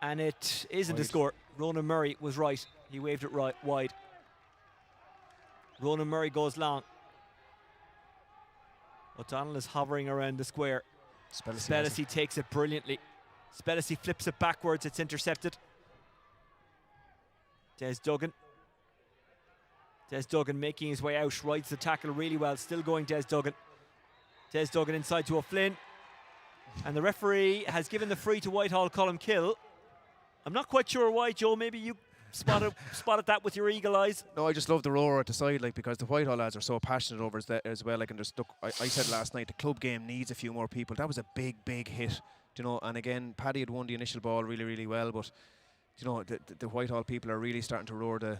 And it isn't a score. Ronan Murray was right. He waved it wide. Ronan Murray goes long. O'Donnell is hovering around the square. Spellisy takes it brilliantly. Spellisy flips it backwards. It's intercepted. Des Duggan. Des Duggan making his way out. Rides the tackle really well. Still going Des Duggan. Des Duggan inside to O'Flynn. And the referee has given the free to Whitehall Colmcille. I'm not quite sure why, Joe. Maybe you spotted that with your eagle eyes. No, I just love the roar at the side, like, because the Whitehall lads are so passionate over it as well. Like, and I said last night, the club game needs a few more people. That was a big hit, and again, Paddy had won the initial ball really well, but the Whitehall people are really starting to roar the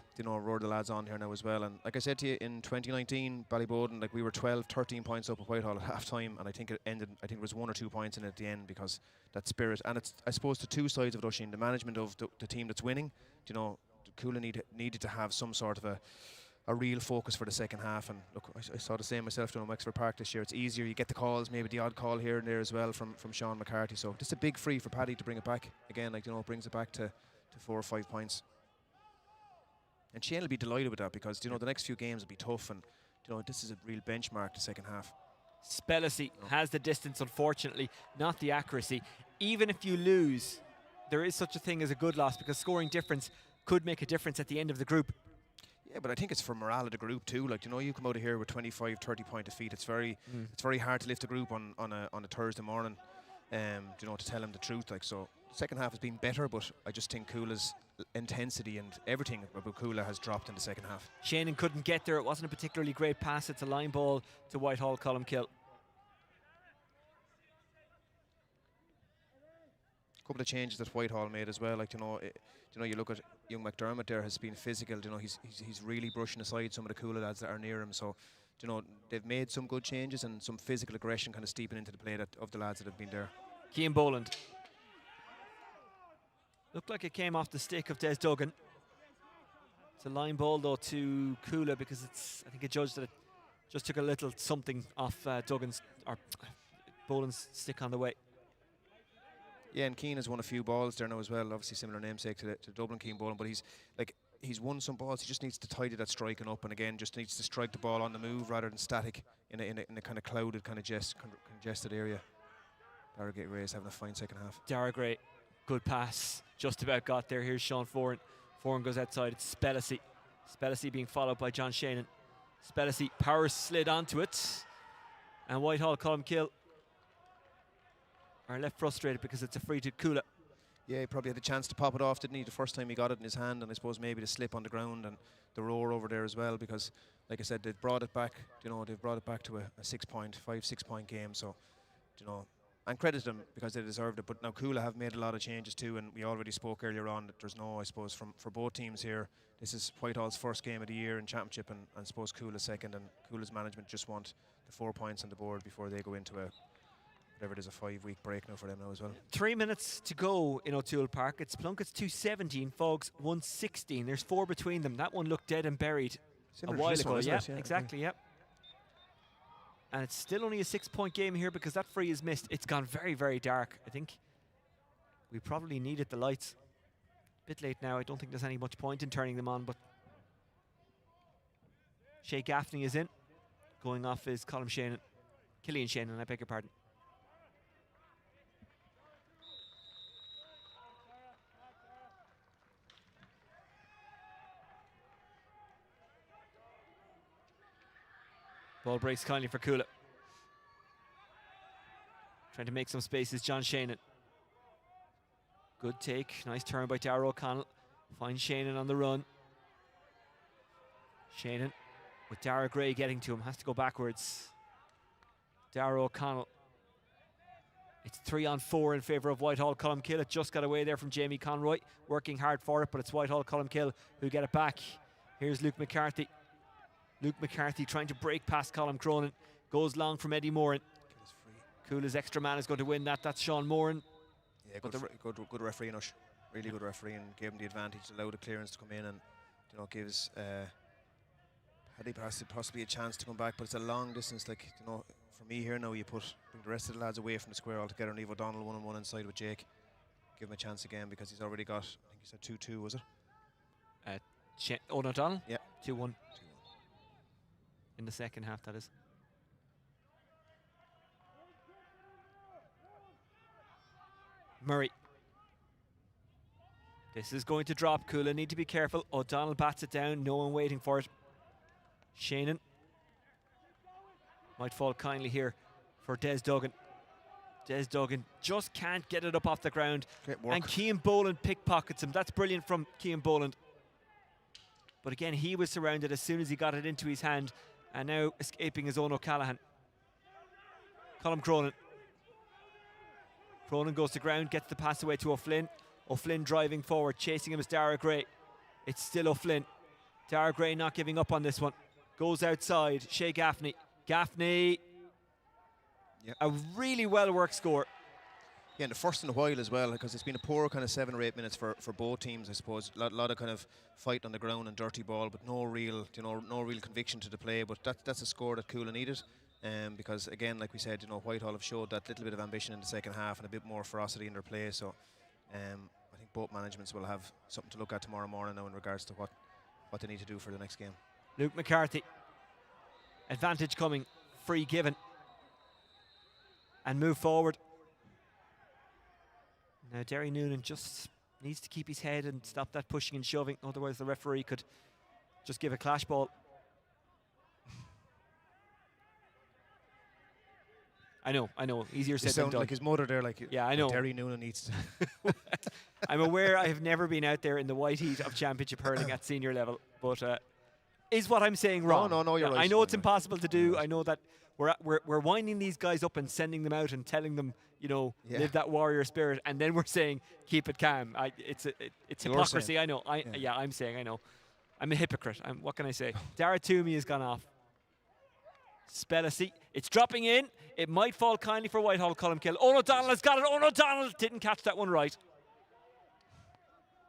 lads on here now as well. And like I said to you, in 2019, Ballyboden, like, we were 12-13 points up at Whitehall at half time, and I think it was 1 or 2 points in it at the end, because that spirit. And it's, I suppose, the two sides of it, Oisin, the management of the team that's winning. Cuala needed to have some sort of a real focus for the second half. And look, I saw the same myself down in Wexford Park this year. It's easier, you get the calls, maybe the odd call here and there as well from Sean McCarthy. So just a big free for Paddy to bring it back again. Like, brings it back to 4 or 5 points. And Shane will be delighted with that, because the next few games will be tough, and this is a real benchmark the second half. Spellisy has the distance, unfortunately, not the accuracy. Even if you lose, there is such a thing as a good loss, because scoring difference could make a difference at the end of the group. Yeah, but I think it's for morale of the group too. Like, you come out of here with 25-30 point defeat. It's very hard to lift the group on a Thursday morning, to tell them the truth. Like, so the second half has been better, but I just think Cuala's intensity and everything about Cuala has dropped in the second half. Shannon couldn't get there. It wasn't a particularly great pass. It's a line ball to Whitehall Colmcille. Couple of changes that Whitehall made as well. Like, you look at young McDermott there, has been physical. He's really brushing aside some of the Cuala lads that are near him. So, they've made some good changes and some physical aggression kind of steeping into the play of the lads that have been there. Cian Boland. Looked like it came off the stick of Des Duggan. It's a line ball though to Cuala because I think a judge that it just took a little something off Duggan's or Boland's stick on the way. Yeah, and Keane has won a few balls there now as well. Obviously, similar namesake to Dublin Keane Boland, but he's won some balls. He just needs to tidy that striking up, and again, just needs to strike the ball on the move rather than static in a kind of clouded, kind of congested area. Dara Gray is having a fine second half. Dara Gray, good pass, just about got there. Here's Sean Foran. Foran goes outside. It's Spellisy. Spellisy being followed by John Shannon. Spellisy power slid onto it, and Whitehall Colmcille are left frustrated because it's a free to Cuala. Yeah, he probably had the chance to pop it off, didn't he, the first time he got it in his hand, and I suppose maybe the slip on the ground and the roar over there as well, because, like I said, they've brought it back, they've brought it back to a 6 point game, so, and credit them because they deserved it. But now Cuala have made a lot of changes too, and we already spoke earlier on that there's no, I suppose, for both teams here, this is Whitehall's first game of the year in Championship, and I suppose Cuala's second, and Cuala's management just want the 4 points on the board before they go into whatever it is, a 5-week break now for them now as well. 3 minutes to go in O'Toole Park. It's Plunkett's 217, Fogg's 116. There's 4 between them. That one looked dead and buried Similar a while to this ago. one, Yeah, yeah, exactly, yeah. And it's still only a 6-point game here because that free is missed. It's gone very, very dark. I think we probably needed the lights. A bit late now. I don't think there's any much point in turning them on, but Shea Gaffney is in. Going off is Killian Shannon, I beg your pardon. Ball breaks kindly for Cuala. Trying to make some space is John Shannon. Good take. Nice turn by Dara O'Connell. Finds Shannon on the run. Shannon with Dara Gray getting to him. Has to go backwards. Dara O'Connell. It's 3-on-4 in favour of Whitehall Colmcille. It just got away there from Jamie Conroy. Working hard for it, but it's Whitehall Colmcille who get it back. Here's Luke McCarthy. Luke McCarthy trying to break past Colm Cronin. Goes long from Eddie Moran. Cuala's extra man is going to win that. That's Sean Moran. Yeah, good referee, Nush. Really good referee, and gave him the advantage, allowed the clearance to come in, and gives Paddy possibly a chance to come back. But it's a long distance. For me here now, you bring the rest of the lads away from the square altogether, and leave O'Donnell 1-on-1 inside with Jake. Give him a chance again because he's already got, I think he said 2-2, was it? O'Donnell? Yeah. 2-1. In the second half, that is. Murray. This is going to drop. Cuala need to be careful. O'Donnell bats it down. No one waiting for it. Shannon. Might fall kindly here for Des Duggan. Des Duggan just can't get it up off the ground. And Cian Boland pickpockets him. That's brilliant from Cian Boland. But again, he was surrounded as soon as he got it into his hand. And now escaping his own O'Callaghan. Colm Cronin. Cronin goes to ground, gets the pass away to O'Flynn. O'Flynn driving forward, chasing him is Dara Gray. It's still O'Flynn. Dara Gray not giving up on this one. Goes outside, Shea Gaffney. Gaffney, yep. A really well-worked score. Yeah, and the first in a while as well, because it's been a poor kind of 7 or 8 minutes for both teams, I suppose. A lot of kind of fight on the ground and dirty ball, but no real conviction to the play. But that's a score that Cuala needed, because again, like we said, Whitehall have showed that little bit of ambition in the second half and a bit more ferocity in their play. So I think both managements will have something to look at tomorrow morning now in regards to what they need to do for the next game. Luke McCarthy, advantage coming, free given, and move forward. Now Derry Noonan just needs to keep his head and stop that pushing and shoving, otherwise the referee could just give a clash ball. I know, easier said than done. Like his mother there, yeah, I know. Derry Noonan needs to. I'm aware I have never been out there in the white heat of championship hurling at senior level, but is what I'm saying wrong? No, you're right. I know it's impossible to do. I know that we're winding these guys up and sending them out and telling them, live that warrior spirit, and then we're saying keep it calm. It's hypocrisy. I know. I'm saying I know. I'm a hypocrite. What can I say? Dara Toomey has gone off. Spellisy. It's dropping in. It might fall kindly for Whitehall Colmcille. O'Donnell has got it. O'Donnell didn't catch that one right.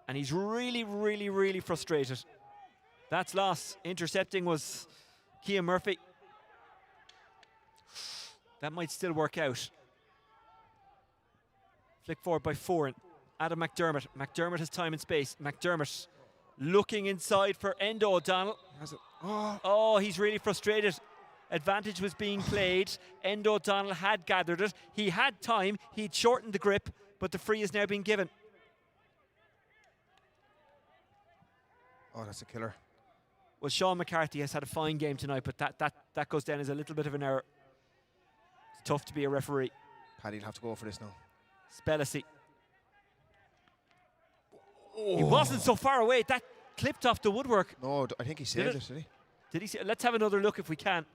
And he's really, really, really frustrated. That's loss. Intercepting was Kia Murphy. That might still work out. Flick forward by Foran. Adam McDermott. McDermott has time and space. McDermott looking inside for Endo O'Donnell. Oh, he's really frustrated. Advantage was being played. Endo O'Donnell had gathered it. He had time. He'd shortened the grip, but the free is now being given. Oh, that's a killer. Well, Sean McCarthy has had a fine game tonight, but that goes down as a little bit of an error. It's tough to be a referee. Paddy'll have to go for this now. Spellacy. Oh. He wasn't so far away. That clipped off the woodwork. No, I think he saved it, did he? Did he? Let's have another look if we can.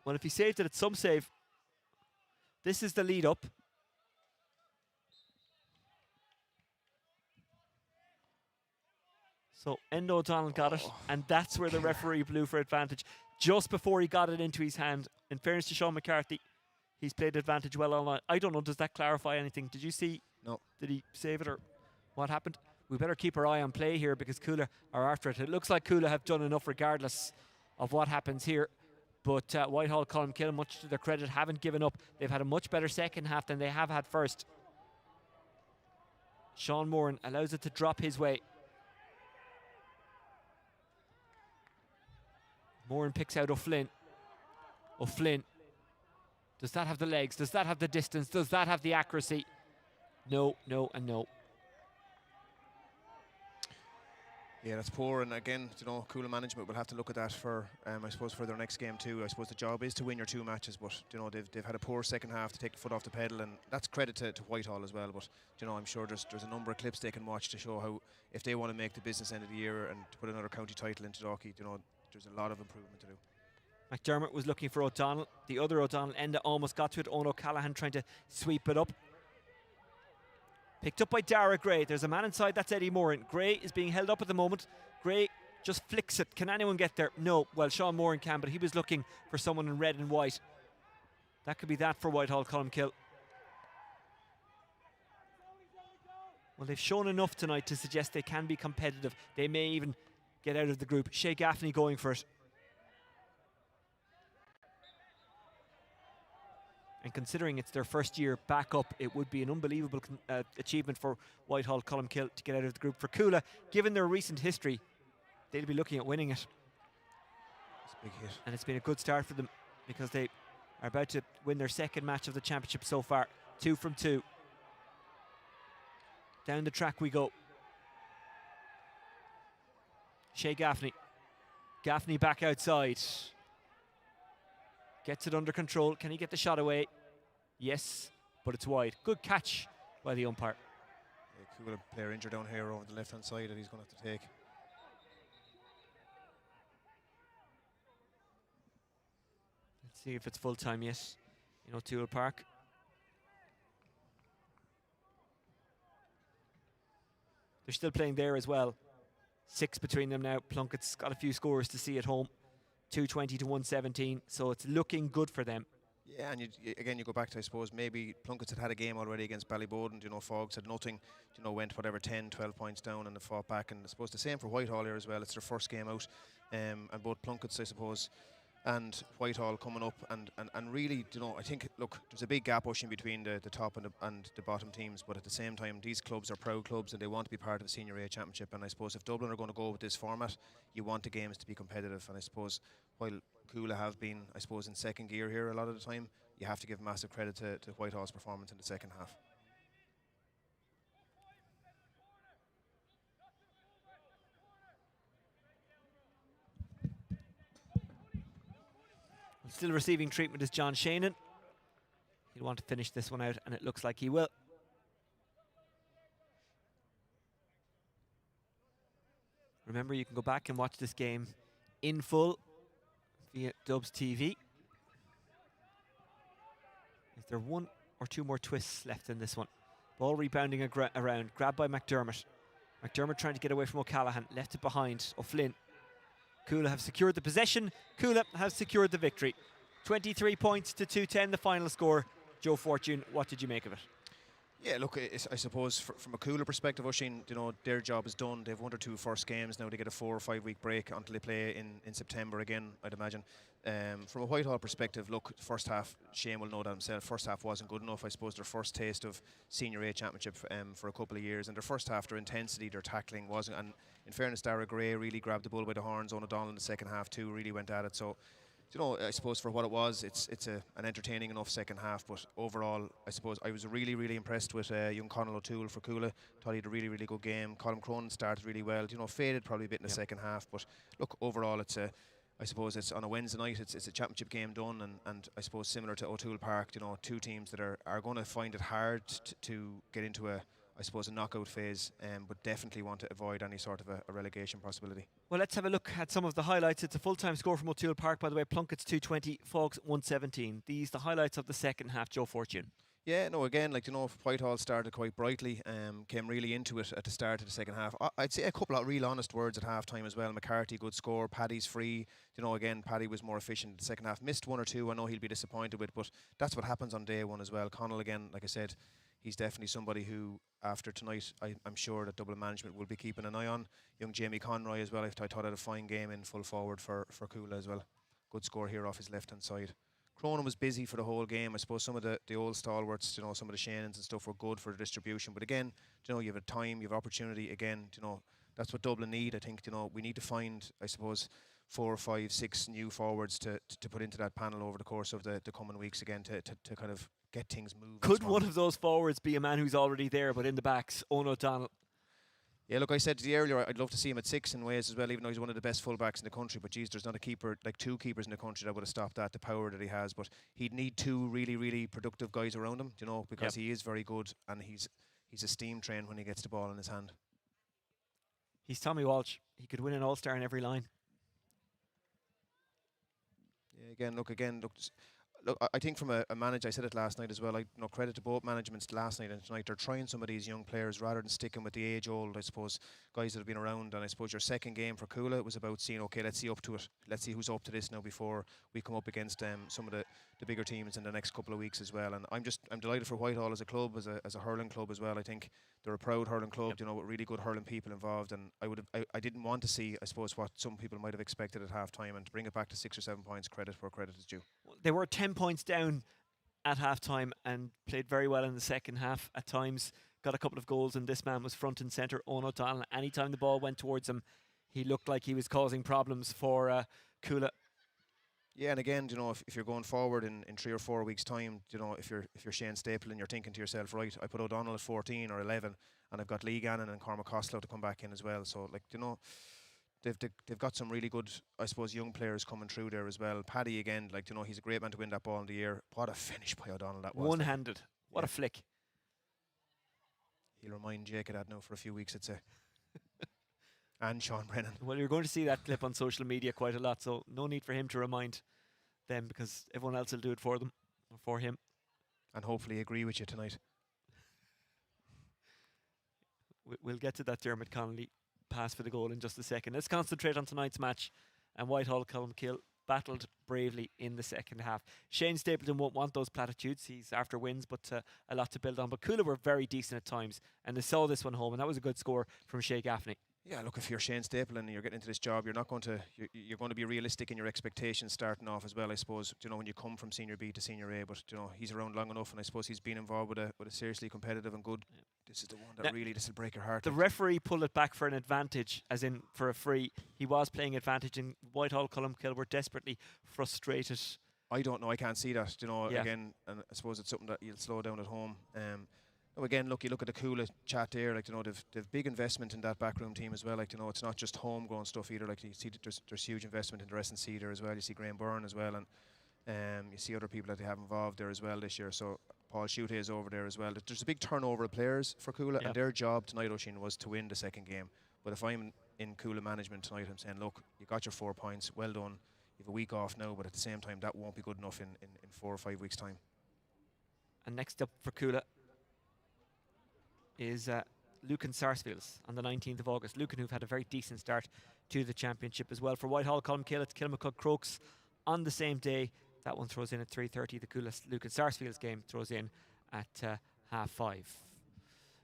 Well, if he saved it, it's some save. This is the lead up. So Endo O'Donnell got it, and that's where the referee blew for advantage. Just before he got it into his hand. In fairness to Sean McCarthy, he's played advantage well all night. I don't know, does that clarify anything? Did you see? No. Did he save it or what happened? We better keep our eye on play here because Cuala are after it. It looks like Cuala have done enough regardless of what happens here. But Whitehall Colmcille, much to their credit, haven't given up. They've had a much better second half than they have had first. Sean Moran allows it to drop his way. Moran picks out O'Flynn. O'Flynn. Does that have the legs? Does that have the distance? Does that have the accuracy? No, no, and no. Yeah, that's poor. And again, you know, Cuala management will have to look at that for, I suppose, for their next game too. I suppose the job is to win your 2 matches, but you know they've had a poor second half to take the foot off the pedal, and that's credit to Whitehall as well. But you know, I'm sure there's a number of clips they can watch to show how if they want to make the business end of the year and to put another county title into Dalkey, you know, there's a lot of improvement to do. McDermott was looking for O'Donnell. The other O'Donnell, Enda, almost got to it. Ono Callahan trying to sweep it up. Picked up by Dara Gray. There's a man inside, that's Eddie Moran. Gray is being held up at the moment. Gray just flicks it. Can anyone get there? No. Well, Sean Moran can, but he was looking for someone in red and white. That could be that for Whitehall Colmcille. Well, they've shown enough tonight to suggest they can be competitive. They may even get out of the group. Shea Gaffney going for it. And considering it's their first year back up, it would be an unbelievable achievement for Whitehall Colmcille to get out of the group. For Cuala, given their recent history, they'll be looking at winning it. It's a big hit. And it's been a good start for them because they are about to win their second match of the championship so far. 2 from 2. Down the track we go. Shea Gaffney. Gaffney back outside. Gets it under control. Can he get the shot away? Yes, but it's wide. Good catch by the umpire. Yeah, Cuala player injured down here over the left-hand side that he's going to have to take. Let's see if it's full time, yes. In O'Toole Park. They're still playing there as well. 6 between them now. Plunkett's got a few scores to see at home. 220 to 117, so it's looking good for them. Yeah, and again, you go back to, I suppose, maybe Plunkett's had a game already against Ballyboden. You know, Fogs had nothing, you know, went whatever 10, 12 points down and they fought back. And I suppose the same for Whitehall here as well. It's their first game out, and both Plunkett's, I suppose, and Whitehall coming up, and really, you know, I think, look, there's a big gap pushing between the top and the bottom teams, but at the same time, these clubs are proud clubs and they want to be part of the Senior A Championship. And I suppose if Dublin are going to go with this format, you want the games to be competitive. And I suppose while Cuala have been, I suppose, in second gear here a lot of the time, you have to give massive credit to Whitehall's performance in the second half. Still receiving treatment is John Shannon. He'll want to finish this one out, and it looks like he will. Remember, you can go back and watch this game in full via Dubs TV. Is there 1 or 2 more twists left in this one? Ball rebounding around, grabbed by McDermott. McDermott trying to get away from O'Callaghan, left it behind. O'Flynn. Cuala have secured the possession. Cuala have secured the victory. 23 points to 210, the final score. Joe Fortune, what did you make of it? Yeah, look, I suppose from a Cuala perspective, Oisin, their job is done. They've 1 or 2 first games now. They get a 4 or 5 week break until they play in September again, I'd imagine. From a Whitehall perspective, look, first half, Shane will know that himself, first half wasn't good enough. I suppose their first taste of Senior A Championship for a couple of years, and their first half, their intensity, their tackling wasn't. And in fairness, Dara Gray really grabbed the bull by the horns. Owen O'Donnell in the second half too really went at it. So I suppose for what it was, it's an entertaining enough second half. But overall, I suppose I was really, really impressed with young Conal O'Toole for Cuala. Thought he had a really, really good game. Colm Cronin started really well. Faded probably a bit in the second half. But look, overall, I suppose it's on a Wednesday night. It's a championship game done, and I suppose similar to O'Toole Park, two teams that are going to find it hard to get into a knockout phase, but definitely want to avoid any sort of a relegation possibility. Well, let's have a look at some of the highlights. It's a full-time score from O'Toole Park, by the way. Plunkett's 220, Fogs 117. These the highlights of the second half. Joe Fortune. Yeah, no, again, Whitehall started quite brightly, came really into it at the start of the second half. I'd say a couple of real honest words at half-time as well. McCarthy, good score. Paddy's free. Again, Paddy was more efficient in the second half. Missed 1 or 2, I know he'll be disappointed with, but that's what happens on day one as well. Connell, again, like I said, he's definitely somebody who, after tonight, I'm sure that Dublin management will be keeping an eye on. Young Jamie Conroy as well. I thought had a fine game in full forward for Cuala as well. Good score here off his left-hand side. Cronin was busy for the whole game. I suppose some of the old stalwarts, some of the Shannons and stuff were good for the distribution. But again, you have a time, you have opportunity. Again, that's what Dublin need. I think, we need to find, I suppose, 4 or 5, 6 new forwards to put into that panel over the course of the coming weeks again to kind of get things moving. Could one of those forwards be a man who's already there, but in the backs, Owen O'Donnell? Yeah, look, I said to you earlier, I'd love to see him at 6 in Wales as well, even though he's one of the best fullbacks in the country. But geez, there's not a keeper, like 2 keepers in the country that would have stopped that, the power that he has. But he'd need 2 really, really productive guys around him, because he is very good, and he's a steam train when he gets the ball in his hand. He's Tommy Walsh. He could win an All-Star in every line. Yeah, look, I think from a manager, I said it last night as well, credit to both managements last night and tonight. They're trying some of these young players rather than sticking with the age-old, I suppose, guys that have been around. And I suppose your second game for Cuala was about seeing, okay, let's see up to it. Let's see who's up to this now before we come up against some of the bigger teams in the next couple of weeks as well. And I'm delighted for Whitehall as a club, as a hurling club as well. I think they're a proud hurling club, with really good hurling people involved. And I didn't want to see, I suppose, what some people might have expected at half-time, and to bring it back to 6 or 7 points, credit where credit is due. They were 10 points down at half-time and played very well in the second half at times. Got a couple of goals, and this man was front and centre, Owen O'Donnell. Anytime the ball went towards him, he looked like he was causing problems for Cuala. Yeah, and again, if you're going forward in 3 or 4 weeks' time, if you're Shane Staple and you're thinking to yourself, right, I put O'Donnell at 14 or 11, and I've got Lee Gannon and Cormac Costello to come back in as well. So, they've got some really good, I suppose, young players coming through there as well. Paddy, again, he's a great man to win that ball in the air. What a finish by O'Donnell that was. One-handed. What a flick. He'll remind Jake of that now for a few weeks, I'd say. And Sean Brennan. Well, you're going to see that clip on social media quite a lot, so no need for him to remind them, because everyone else will do it for them, or for him. And hopefully agree with you tonight. We'll get to that Dermot Connolly pass for the goal in just a second. Let's concentrate on tonight's match. And Whitehall Colmcille battled bravely in the second half. Shane Stapleton won't want those platitudes. He's after wins, but a lot to build on. But Cuala were very decent at times, and they saw this one home, and that was a good score from Shea Gaffney. Yeah, look, if you're Shane Stapleton and you're getting into this job, you're going to be realistic in your expectations starting off as well, I suppose, when you come from Senior B to Senior A. But he's around long enough, and I suppose he's been involved with a seriously competitive and good. This is the one that this will break your heart. The referee pulled it back for an advantage, as in for a free. He was playing advantage, and Whitehall Colmcille were desperately frustrated. I don't know, I can't see that, again, and I suppose it's something that you'll slow down at home. Again, look, you look at the Cuala chat there, they've big investment in that backroom team as well. It's not just homegrown stuff either. You see, there's huge investment in the S&C there as well. You see Graham Byrne as well, and you see other people that they have involved there as well this year. So Paul Shute is over there as well. There's a big turnover of players for Cuala, and their job tonight, Oisin, was to win the second game. But if I'm in Cuala management tonight, I'm saying, look, you got your 4 points, well done. You have a week off now, but at the same time, that won't be good enough in 4 or 5 weeks' time. And next up for Cuala is Lucan Sarsfields on the 19th of August. Lucan, who've had a very decent start to the championship as well. For Whitehall Colmcille, it's Kilmacud Crokes on the same day. That one throws in at 3:30. The Lucan Sarsfields game throws in at 5:30.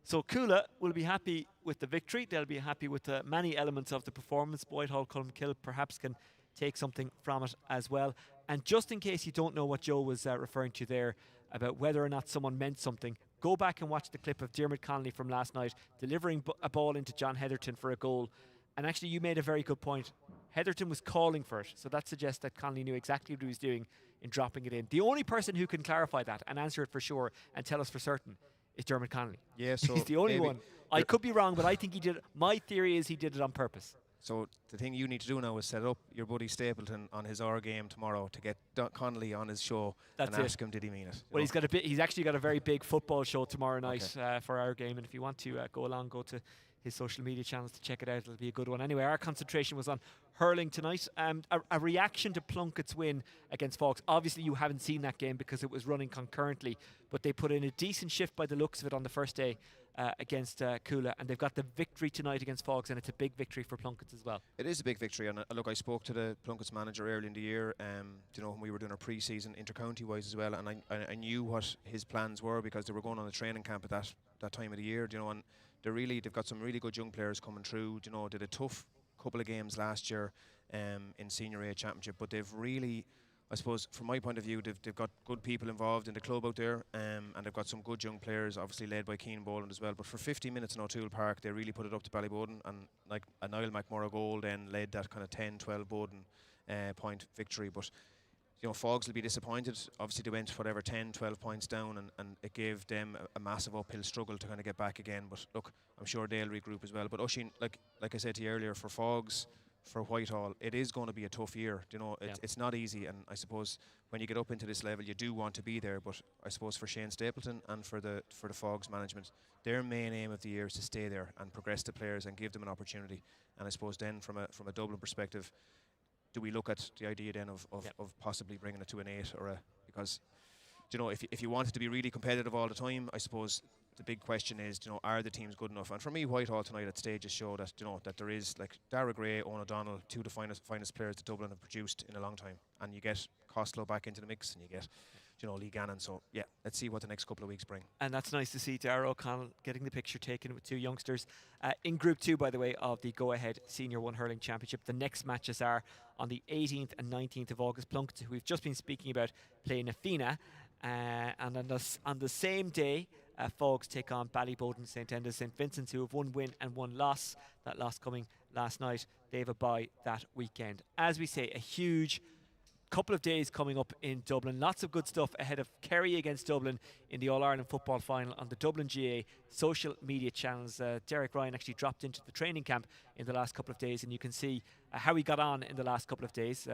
So Cuala will be happy with the victory. They'll be happy with many elements of the performance. Whitehall Colmcille perhaps can take something from it as well. And just in case you don't know what Joe was referring to there about whether or not someone meant something, go back and watch the clip of Dermot Connolly from last night delivering a ball into John Heatherton for a goal. And actually, you made a very good point. Heatherton was calling for it, so that suggests that Connolly knew exactly what he was doing in dropping it in. The only person who can clarify that and answer it for sure and tell us for certain is Dermot Connolly. Yeah, so he's the only one. I could be wrong, but I think he did it. My theory is he did it on purpose. So the thing you need to do now is set up your buddy Stapleton on his hour game tomorrow to get Connolly on his show. That's and it. Ask him, did he mean it? Well, he's actually got a very big football show tomorrow night for our game, and if you want to go along, go to his social media channels to check it out. It'll be a good one. Anyway, our concentration was on hurling tonight. A reaction to Plunkett's win against Fox. Obviously, you haven't seen that game because it was running concurrently, but they put in a decent shift by the looks of it on the first day against Cuala, and they've got the victory tonight against Fox, and it's a big victory for Plunkett's as well. It is a big victory, and look, I spoke to the Plunkett's manager early in the year, when we were doing our pre-season inter-county wise as well, and I knew what his plans were because they were going on a training camp at that time of the year, and they've got some really good young players coming through. Did a tough couple of games last year in Senior A Championship, but they've really, I suppose, from my point of view, they've got good people involved in the club out there, and they've got some good young players, obviously led by Keane Boland as well. But for 50 minutes in O'Toole Park, they really put it up to Ballyboden, and like a Niall McMurrough goal then led that kind of 10-12 Boden point victory. But Fogs will be disappointed. Obviously, they went 10-12 points down, and it gave them a massive uphill struggle to kind of get back again. But look, I'm sure they'll regroup as well. But Oisín, like I said to you earlier, for Fogs, for Whitehall, it is going to be a tough year. It's not easy, and I suppose when you get up into this level, you do want to be there. But I suppose for Shane Stapleton and for the Fogs management, their main aim of the year is to stay there and progress the players and give them an opportunity. And I suppose then, from a Dublin perspective, do we look at the idea then of possibly bringing it to an 8 or because if you want it to be really competitive all the time, I suppose the big question is, are the teams good enough? And for me, Whitehall tonight at stages show that that there is, like, Dara Gray, Owen O'Donnell, two of the finest players that Dublin have produced in a long time, and you get Costello back into the mix, and you get Lee Gannon. So yeah, let's see what the next couple of weeks bring. And that's nice to see Dara O'Connell getting the picture taken with two youngsters in Group 2, by the way, of the Go Ahead Senior 1 Hurling Championship. The next matches are on the 18th and 19th of August. Plunkett, who we've just been speaking about, playing Nafina, and on the same day, Fogs take on Ballyboden, St Enda's, St Vincent's, who have one win and one loss. That loss coming last night. They have a bye that weekend. As we say, a huge couple of days coming up in Dublin. Lots of good stuff ahead of Kerry against Dublin in the All-Ireland football final on the Dublin GA social media channels. Derek Ryan actually dropped into the training camp in the last couple of days, and you can see how he got on in the last couple of days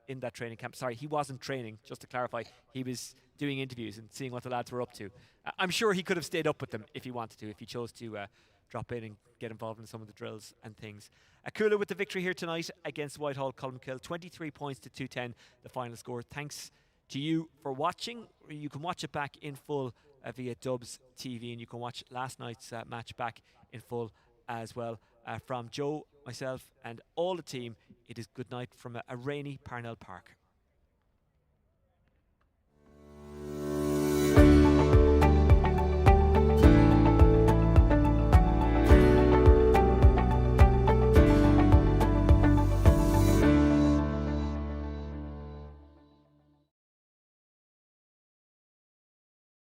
in that training camp. Sorry, he wasn't training, just to clarify. He was doing interviews and seeing what the lads were up to. I'm sure he could have stayed up with them if he wanted to, if he chose to drop in and get involved in some of the drills and things. Cuala with the victory here tonight against Whitehall Colmcille, 23 points to 210, the final score. Thanks to you for watching. You can watch it back in full via Dubs TV, and you can watch last night's match back in full as well. From Joe, myself, and all the team, it is good night from a rainy Parnell Park.